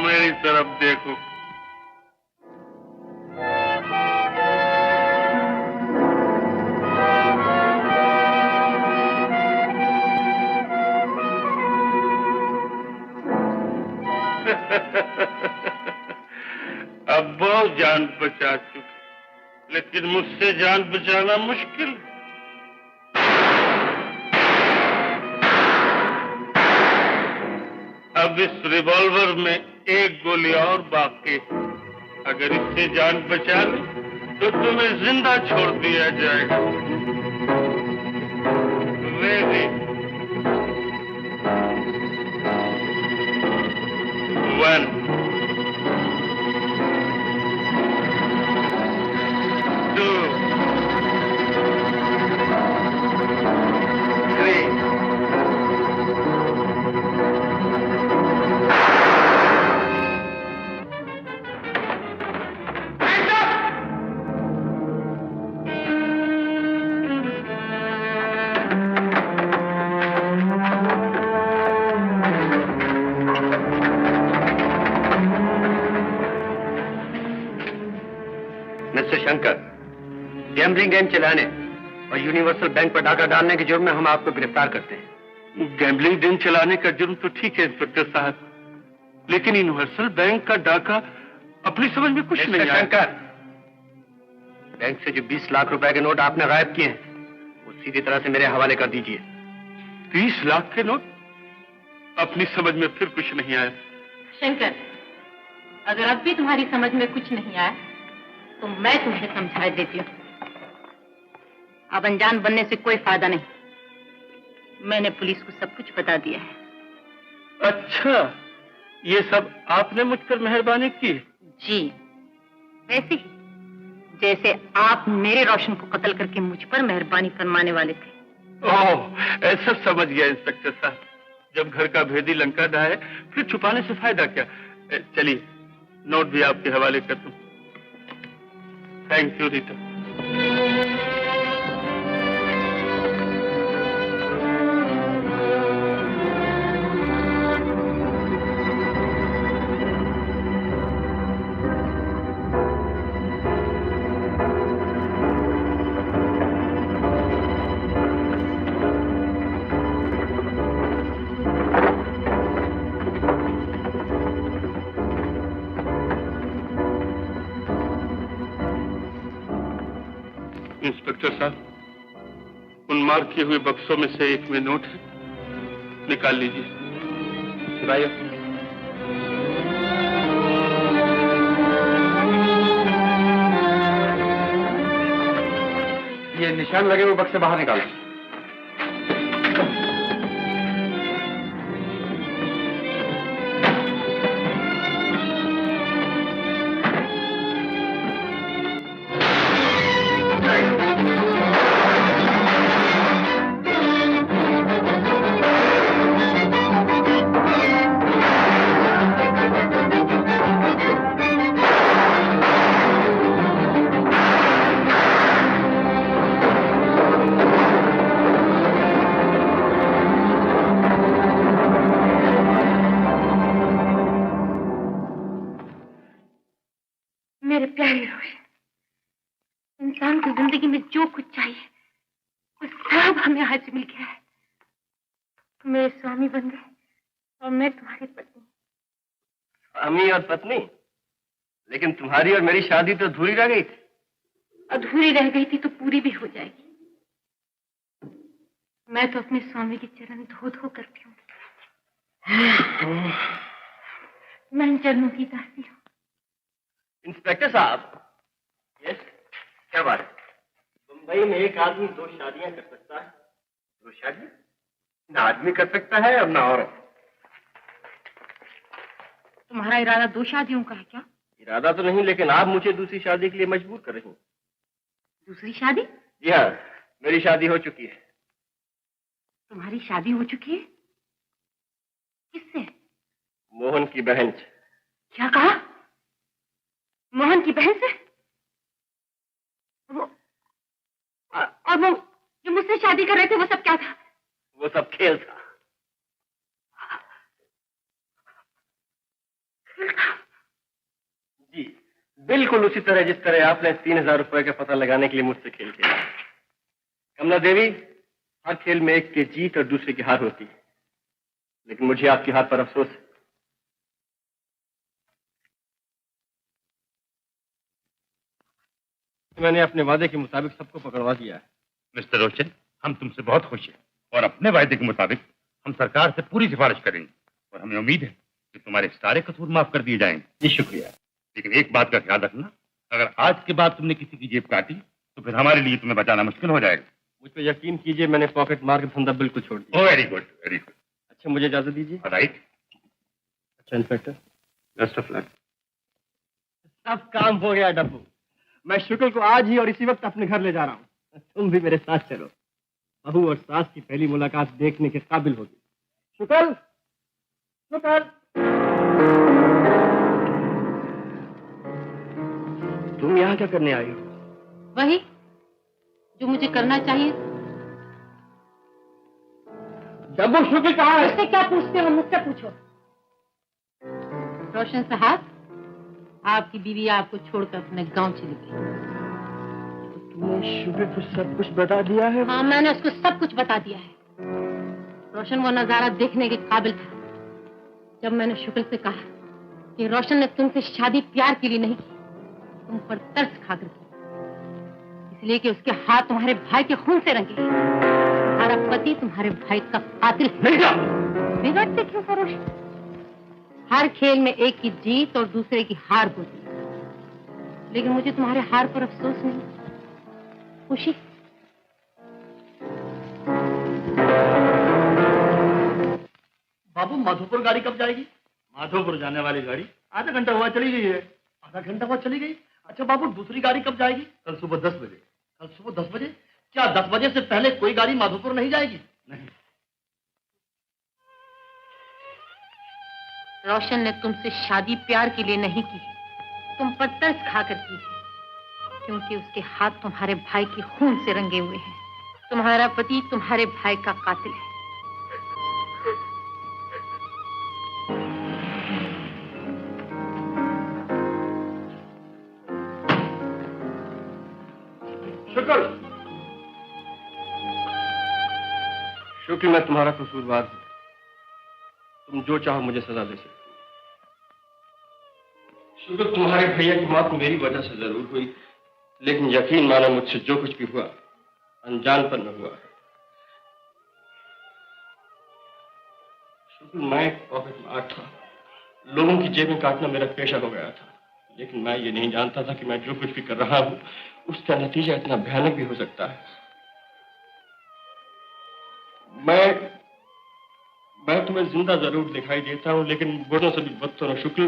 मेरी तरफ देखो। अब बहुत जान बचा चुके, लेकिन मुझसे जान बचाना मुश्किल है। अब इस रिवॉल्वर में एक गोली और बाकी, अगर इससे जान बचा ली तो तुम्हें जिंदा छोड़ दिया जाएगा। Ready? 1 2 3 mister Shankar, gambling game चलाने और यूनिवर्सल बैंक पर डाका डालने के जुर्म में हम आपको गिरफ्तार करते हैं। गैम्बलिंग गेम चलाने का जुर्म तो ठीक है इंस्पेक्टर साहब, लेकिन यूनिवर्सल बैंक का डाका अपनी समझ में कुछ नहीं आया। शंकर, बैंक से जो 20 लाख रुपए के नोट आपने गायब किए हैं वो सीधी तरह से मेरे हवाले कर दीजिए। 20 लाख के नोट? अपनी समझ में फिर कुछ नहीं आया। शंकर, अगर अब भी तुम्हारी समझ में कुछ नहीं आया तो मैं तुम्हें समझा देती हूँ। अब अनजान बनने से कोई फायदा नहीं, मैंने पुलिस को सब कुछ बता दिया है। अच्छा, ये सब आपने मुझ पर मेहरबानी की? जी, वैसे ही जैसे आप मेरे रोशन को कत्ल करके मुझ पर मेहरबानी फरमाने वाले थे। ओह, ऐसा समझ गया इंस्पेक्टर साहब। जब घर का भेदी लंका ढाए फिर छुपाने से फायदा क्या। चलिए, नोट भी आपके हवाले कर दूं। Thank you Rita. इंस्पेक्टर साहब, उन मार किए हुए बक्सों में से एक में नोट है, निकाल लीजिए। सिपाही, ये निशान लगे हुए बक्से बाहर निकालो। मेरे प्यारे रोशन, इंसान को जिंदगी में जो कुछ चाहिए वो सब हमें आज मिल गया है। तुम मेरे स्वामी बन गए और मैं तुम्हारी पत्नी। स्वामी और पत्नी? लेकिन तुम्हारी और मेरी शादी तो अधूरी रह गई थी। अधूरी रह गई थी तो पूरी भी हो जाएगी। मैं तो अपने स्वामी के चरण धो धो कर पीऊंगी। मैं इन चरणों की दासी हूँ। इंस्पेक्टर साहब। यस, क्या बात है? मुंबई में एक आदमी 2 शादियां कर सकता है। 2 शादियां? ना आदमी कर सकता है और ना औरत। तुम्हारा इरादा 2 शादियों का है क्या? इरादा तो नहीं, लेकिन आप मुझे दूसरी शादी के लिए मजबूर कर रही हैं। दूसरी शादी? जी हाँ, मेरी शादी हो चुकी है। तुम्हारी शादी हो चुकी है? किससे? मोहन की बहन से। क्या कहा? मोहन की बहन से? वो और वो जो मुझसे शादी कर रहे थे वो सब क्या था? वो सब खेल था। जी, बिल्कुल उसी तरह जिस तरह आपने 3000 रुपए का पता लगाने के लिए मुझसे खेल खेला। कमला देवी, हर खेल में एक की जीत और दूसरे की हार होती है, लेकिन मुझे आपकी हार पर अफसोस है। मैंने अपने वादे के मुताबिक सबको पकड़वा दिया है। मिस्टर रोशन, हम तुमसे बहुत खुश हैं और अपने वायदे के मुताबिक हम सरकार से पूरी सिफारिश करेंगे और हमें उम्मीद है कि तुम्हारे सारे कसूर माफ कर दिए जाएंगे। जी शुक्रिया। लेकिन एक बात का ख्याल रखना, अगर आज के बाद तुमने किसी की जेब काटी तो फिर हमारे लिए तुम्हें बचाना मुश्किल हो जाएगा। मुझ पर यकीन कीजिए, मैंने पॉकेट मार के धंधा बिल्कुल छोड़ दिया। Very good, very good. अच्छा, मुझे इजाजत दीजिए। राइट। अच्छा इंस्पेक्टर, बेस्ट ऑफ लक। सब काम हो गया डब्बू। मैं शुक्ल को आज ही और इसी वक्त अपने घर ले जा रहा हूँ। तुम भी मेरे साथ चलो। बहू और सास की पहली मुलाकात देखने के काबिल होगी। शुक्ल, शुक्ल। तुम यहाँ क्या करने आई हो? वही जो मुझे करना चाहिए। डब्बू, शुक्ल कहाँ है? मुझसे क्या पूछते हो? मुझसे पूछो। रोशन साहब, आपकी बीवी आपको छोड़कर अपने गांव चली गई। तुमने शुक्ल को सब कुछ बता दिया है? हाँ, मैंने उसको सब कुछ बता दिया है। रोशन वो नजारा देखने के काबिल था जब मैंने शुक्ल से कहा कि रोशन ने तुमसे शादी प्यार के लिए नहीं की, तुम पर तरस खाकर की, इसलिए कि उसके हाथ तुम्हारे भाई के खून से रंगे। तुम्हारा पति तुम्हारे भाई का कातिल है। बिगड़ते क्यों हो रोशन? हर खेल में एक की जीत और दूसरे की हार होती है, लेकिन मुझे तुम्हारे हार पर अफसोस नहीं, खुशी। बाबू, माधोपुर गाड़ी कब जाएगी? माधोपुर जाने वाली गाड़ी आधा घंटा हुआ चली गई है। आधा घंटा हुआ चली गई? अच्छा बाबू, दूसरी गाड़ी कब जाएगी? कल सुबह 10 बजे। कल सुबह 10 बजे? क्या 10 बजे से पहले कोई गाड़ी माधोपुर नहीं जाएगी? नहीं। रोशन ने तुमसे शादी प्यार के लिए नहीं की, तुम पर तरस खाकर की, क्योंकि उसके हाथ तुम्हारे भाई के खून से रंगे हुए हैं। तुम्हारा पति तुम्हारे भाई का कातिल है। शुक्ल, मैं तुम्हारा कसूरवार हूं। तुम जो चाहो मुझे सजा दे सकते हो। शुक्र, तुम्हारे भैया की मौत मेरी वजह से जरूर हुई, लेकिन यकीन मानो मुझसे जो कुछ भी हुआ अनजान पर न हुआ। शुक्र, मैं पॉकेट मार था। लोगों की जेबें काटना मेरा पेशा हो गया था, लेकिन मैं ये नहीं जानता था कि मैं जो कुछ भी कर रहा हूं उसका नतीजा इतना भयानक भी हो सकता है। मैं तुम्हें जिंदा जरूर दिखाई देता हूँ, लेकिन बुढ़ों से भी बदतर हूँ। शुक्ल,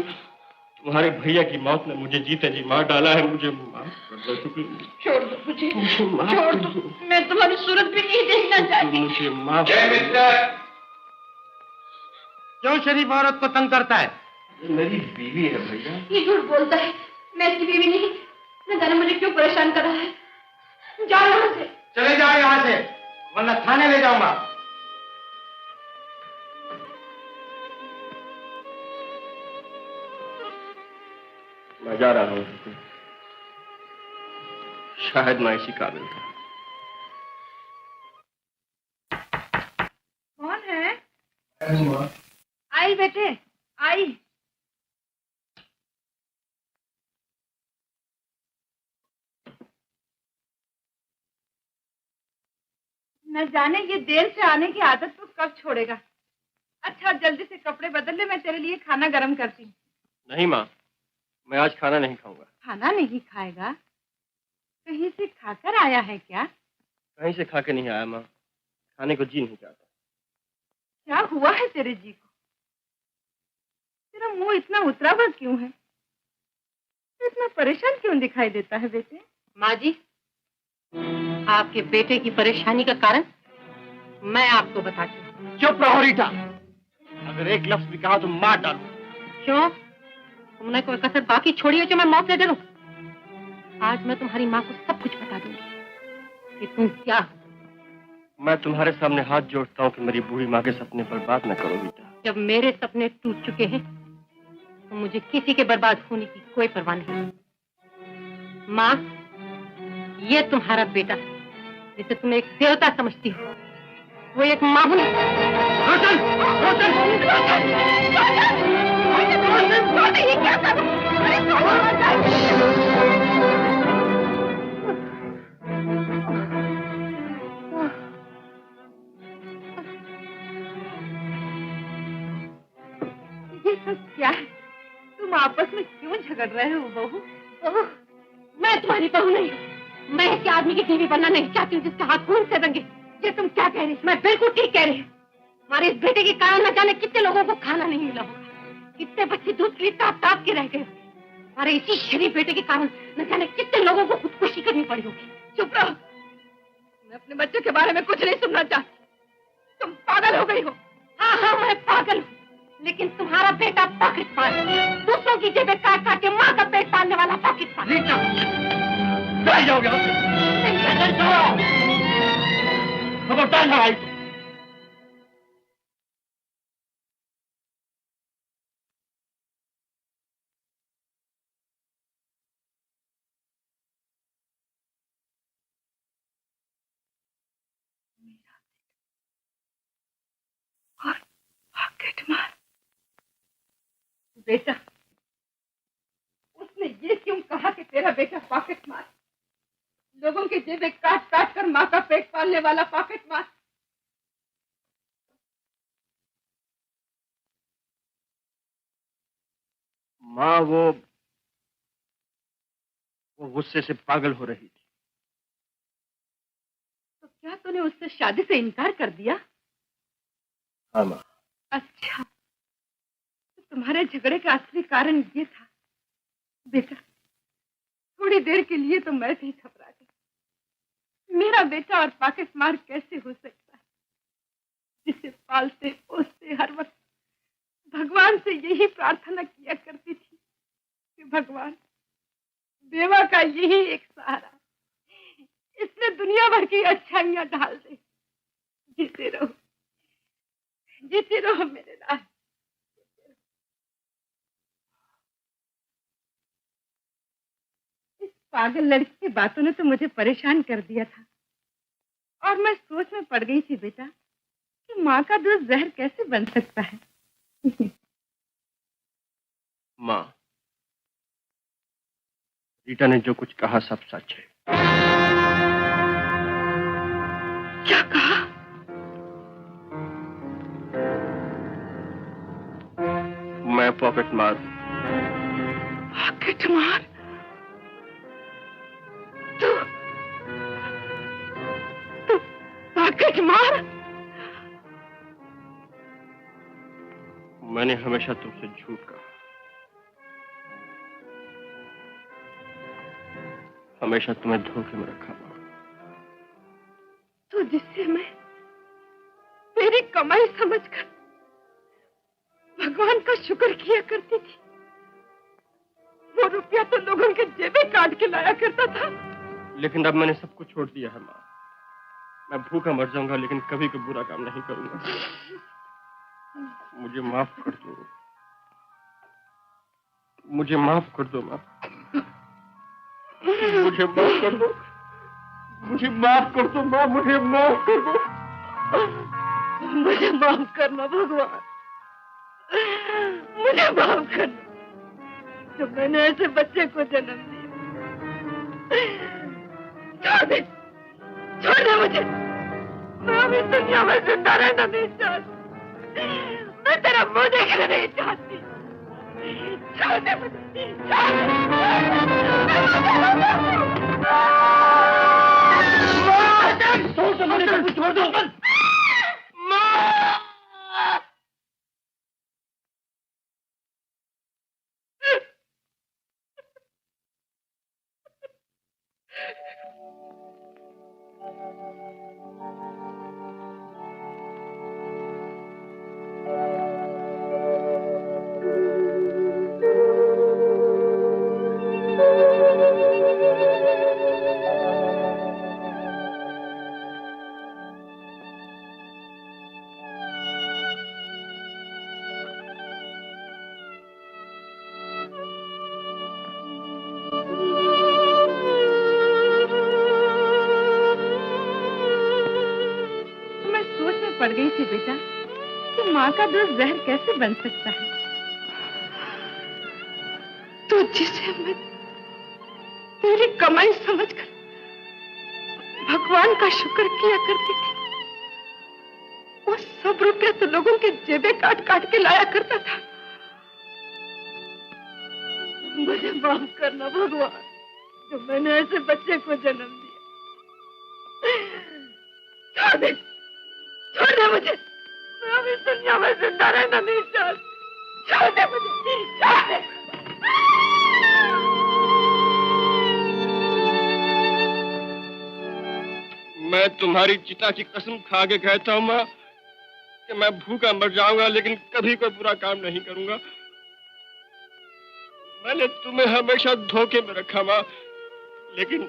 तुम्हारे भैया की मौत ने मुझे जीते जी मार डाला है। मुझे माफ कर दो शुक्ल। छोड़ दो मुझे, माफ छोड़ कर दो। दो। मैं तुम्हारी सूरत भी नहीं देखना चाहती। मुझे माफ जय मिस्टर, क्यों शरीफ औरत को तंग करता है? मेरी बीवी है भैया। ये झूठ बोलता है, मैं इसकी बीवी नहीं। न जाने मुझे क्यों परेशान कर रहा है। जाओ यहाँ से। चले जाओ यहाँ से, वरना थाने ले जाऊंगा। मैं जा रहा हूँ। शायद मैं इसी काबिल था। कौन है? आई बेटे, आई। न जाने ये देर से आने की आदत तो कब छोड़ेगा। अच्छा, जल्दी से कपड़े बदल ले, मैं तेरे लिए खाना गरम करती हूँ। नहीं माँ, मैं आज खाना नहीं खाऊंगा। खाना नहीं खाएगा? कहीं से खाकर आया है क्या? कहीं से खा के नहीं आया माँ, खाने को जी नहीं चाहता। क्या हुआ है तेरे जी को? तेरा मुंह इतना उतरा हुआ क्यों है? इतना परेशान क्यों दिखाई देता है बेटे? माँ जी, आपके बेटे की परेशानी का कारण मैं आपको बताती हूँ। चुप रहो रीटा, अगर एक लफ्ज भी कहा तो मार डालूं। क्यों? तुमने कोई कसर बाकी छोड़ी है जो मैं मौत से डरूं? आज मैं तुम्हारी माँ को सब कुछ बता दूंगी कि तुम क्या हो। मैं तुम्हारे सामने हाथ जोड़ता हूँ कि मेरी बूढ़ी माँ के सपने बर्बाद न करो रीटा। जब मेरे सपने टूट चुके हैं तो मुझे किसी के बर्बाद होने की कोई परवाह नहीं। माँ, ये तुम्हारा बेटा जिसे तुम एक देवता समझती हो, वो एक मामूली ये सब क्या है? तुम आपस में क्यों झगड़ रहे हो बहू? मैं तुम्हारी बहू नहीं हूँ। मैं ऐसे आदमी की बीवी बनना नहीं चाहती हूँ जिसका हाथ खून से रंगे। ये तुम क्या कह रही हो? मैं बिल्कुल ठीक कह रही हूँ। हमारे इस बेटे के कारण न जाने कितने लोगों को खाना नहीं मिला होगा, कितने बच्चे दूध के लिए ताप के रह गए। हमारे इसी शरीफ बेटे के कारण न जाने कितने लोगों को खुदकुशी करनी पड़ी होगी। चुप रहो, मैं अपने बच्चे के बारे में कुछ नहीं सुनना चाहती। तुम पागल हो गई हो। हाँ हाँ, मैं पागल हूँ, लेकिन तुम्हारा बेटा पाकिस्तान, दूसरों की जेबें काट काट के माँ का पेट पालने वाला पाकिस्तान। जाओगे खबरदार ना आई। बेटा, उसने ये क्यों कहा कि तेरा बेटा पॉकेट मार? लोगों की जेबें काट काट कर माँ का पेट पालने वाला पॉकेट मार। माँ वो गुस्से से पागल हो रही थी। तो क्या तूने उससे शादी से इनकार कर दिया? हाँ माँ। अच्छा, तो तुम्हारे झगड़े का असली कारण ये था। बेटा, थोड़ी देर के लिए तो मैं भी घबरा गई। मेरा बेटा और पॉकेट मार कैसे हो सकता है, जिसे पालते पोसते हर वक्त भगवान से यही प्रार्थना किया करती थी कि भगवान, बेवा का यही एक सहारा, इसने दुनिया भर की अच्छाइयां ढाल दे। जीते रहो, जीते रहो मेरे राज। इस पागल लड़की की बातों ने तो मुझे परेशान कर दिया था, और मैं सोच में पड़ गई थी बेटा कि माँ का दूध जहर कैसे बन सकता है। माँ, रीटा ने जो कुछ कहा सब सच है। क्या कहा? मैं पॉकेट मार। पॉकेट मार? तू पॉकेट मार? मैंने हमेशा तुमसे झूठ कहा, हमेशा तुम्हें धोखे में रखा। तो जिससे मैं तेरी कमाई समझकर भगवान का शुक्र किया करती थी, वो रुपया तो लोगों के जेबें काट के लाया करता था। लेकिन अब मैंने सब कुछ छोड़ दिया है माँ। मैं भूखा मर जाऊंगा लेकिन कभी कोई बुरा काम नहीं करूंगा। मुझे माफ कर दो, मुझे माफ कर दो माँ, मुझे माफ कर दो, मुझे माफ कर दो माँ, मुझे माफ कर दो, मुझे माफ करना भगवान, मुझे माफ करना जो मैंने ऐसे बच्चे को जन्म दिया। छोड़ दे, छोड़ दे मुझे, मैं अभी दुनिया में जिंदा रहना नहीं चाहती, मैं तेरा मुंह देखना नहीं चाहती। छोड़ दे मुझे, छोड़ दे। गई थी बेटा कि माँ का दूध जहर कैसे बन सकता है। तो जिसे मैं तेरी कमाई समझकर भगवान का शुक्र किया करती थी, वो सब रुपया तो लोगों के जेबे काट काट के लाया करता था। मुझे माफ करना भगवान, जो मैंने ऐसे बच्चे को जन्म दिया। छोड़ दे मुझे, मैं अभी इस दुनिया में जिंदा रहना नहीं चाहती। छोड़ दे मुझे, छोड़ दे। मैं तुम्हारी चिता की कसम खा के कहता हूँ माँ कि मैं भूखा मर जाऊंगा, लेकिन कभी कोई बुरा काम नहीं करूंगा। मैंने तुम्हें हमेशा धोखे में रखा माँ, लेकिन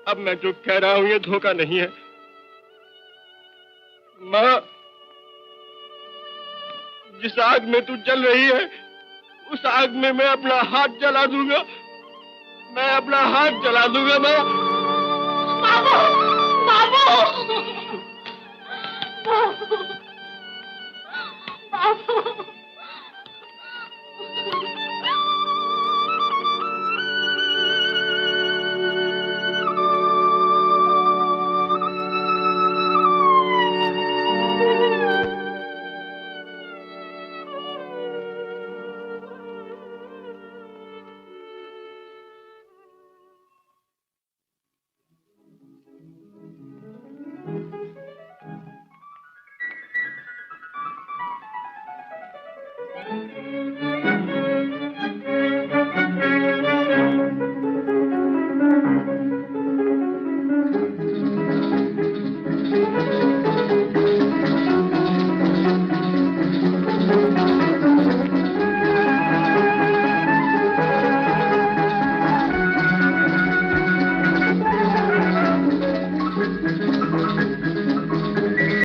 अब मैं जो कह रहा हूँ ये धोखा नहीं है। माँ, जिस आग में तू जल रही है उस आग में मैं अपना हाथ जला दूंगा, मैं अपना हाथ जला दूंगा। मैं बाबू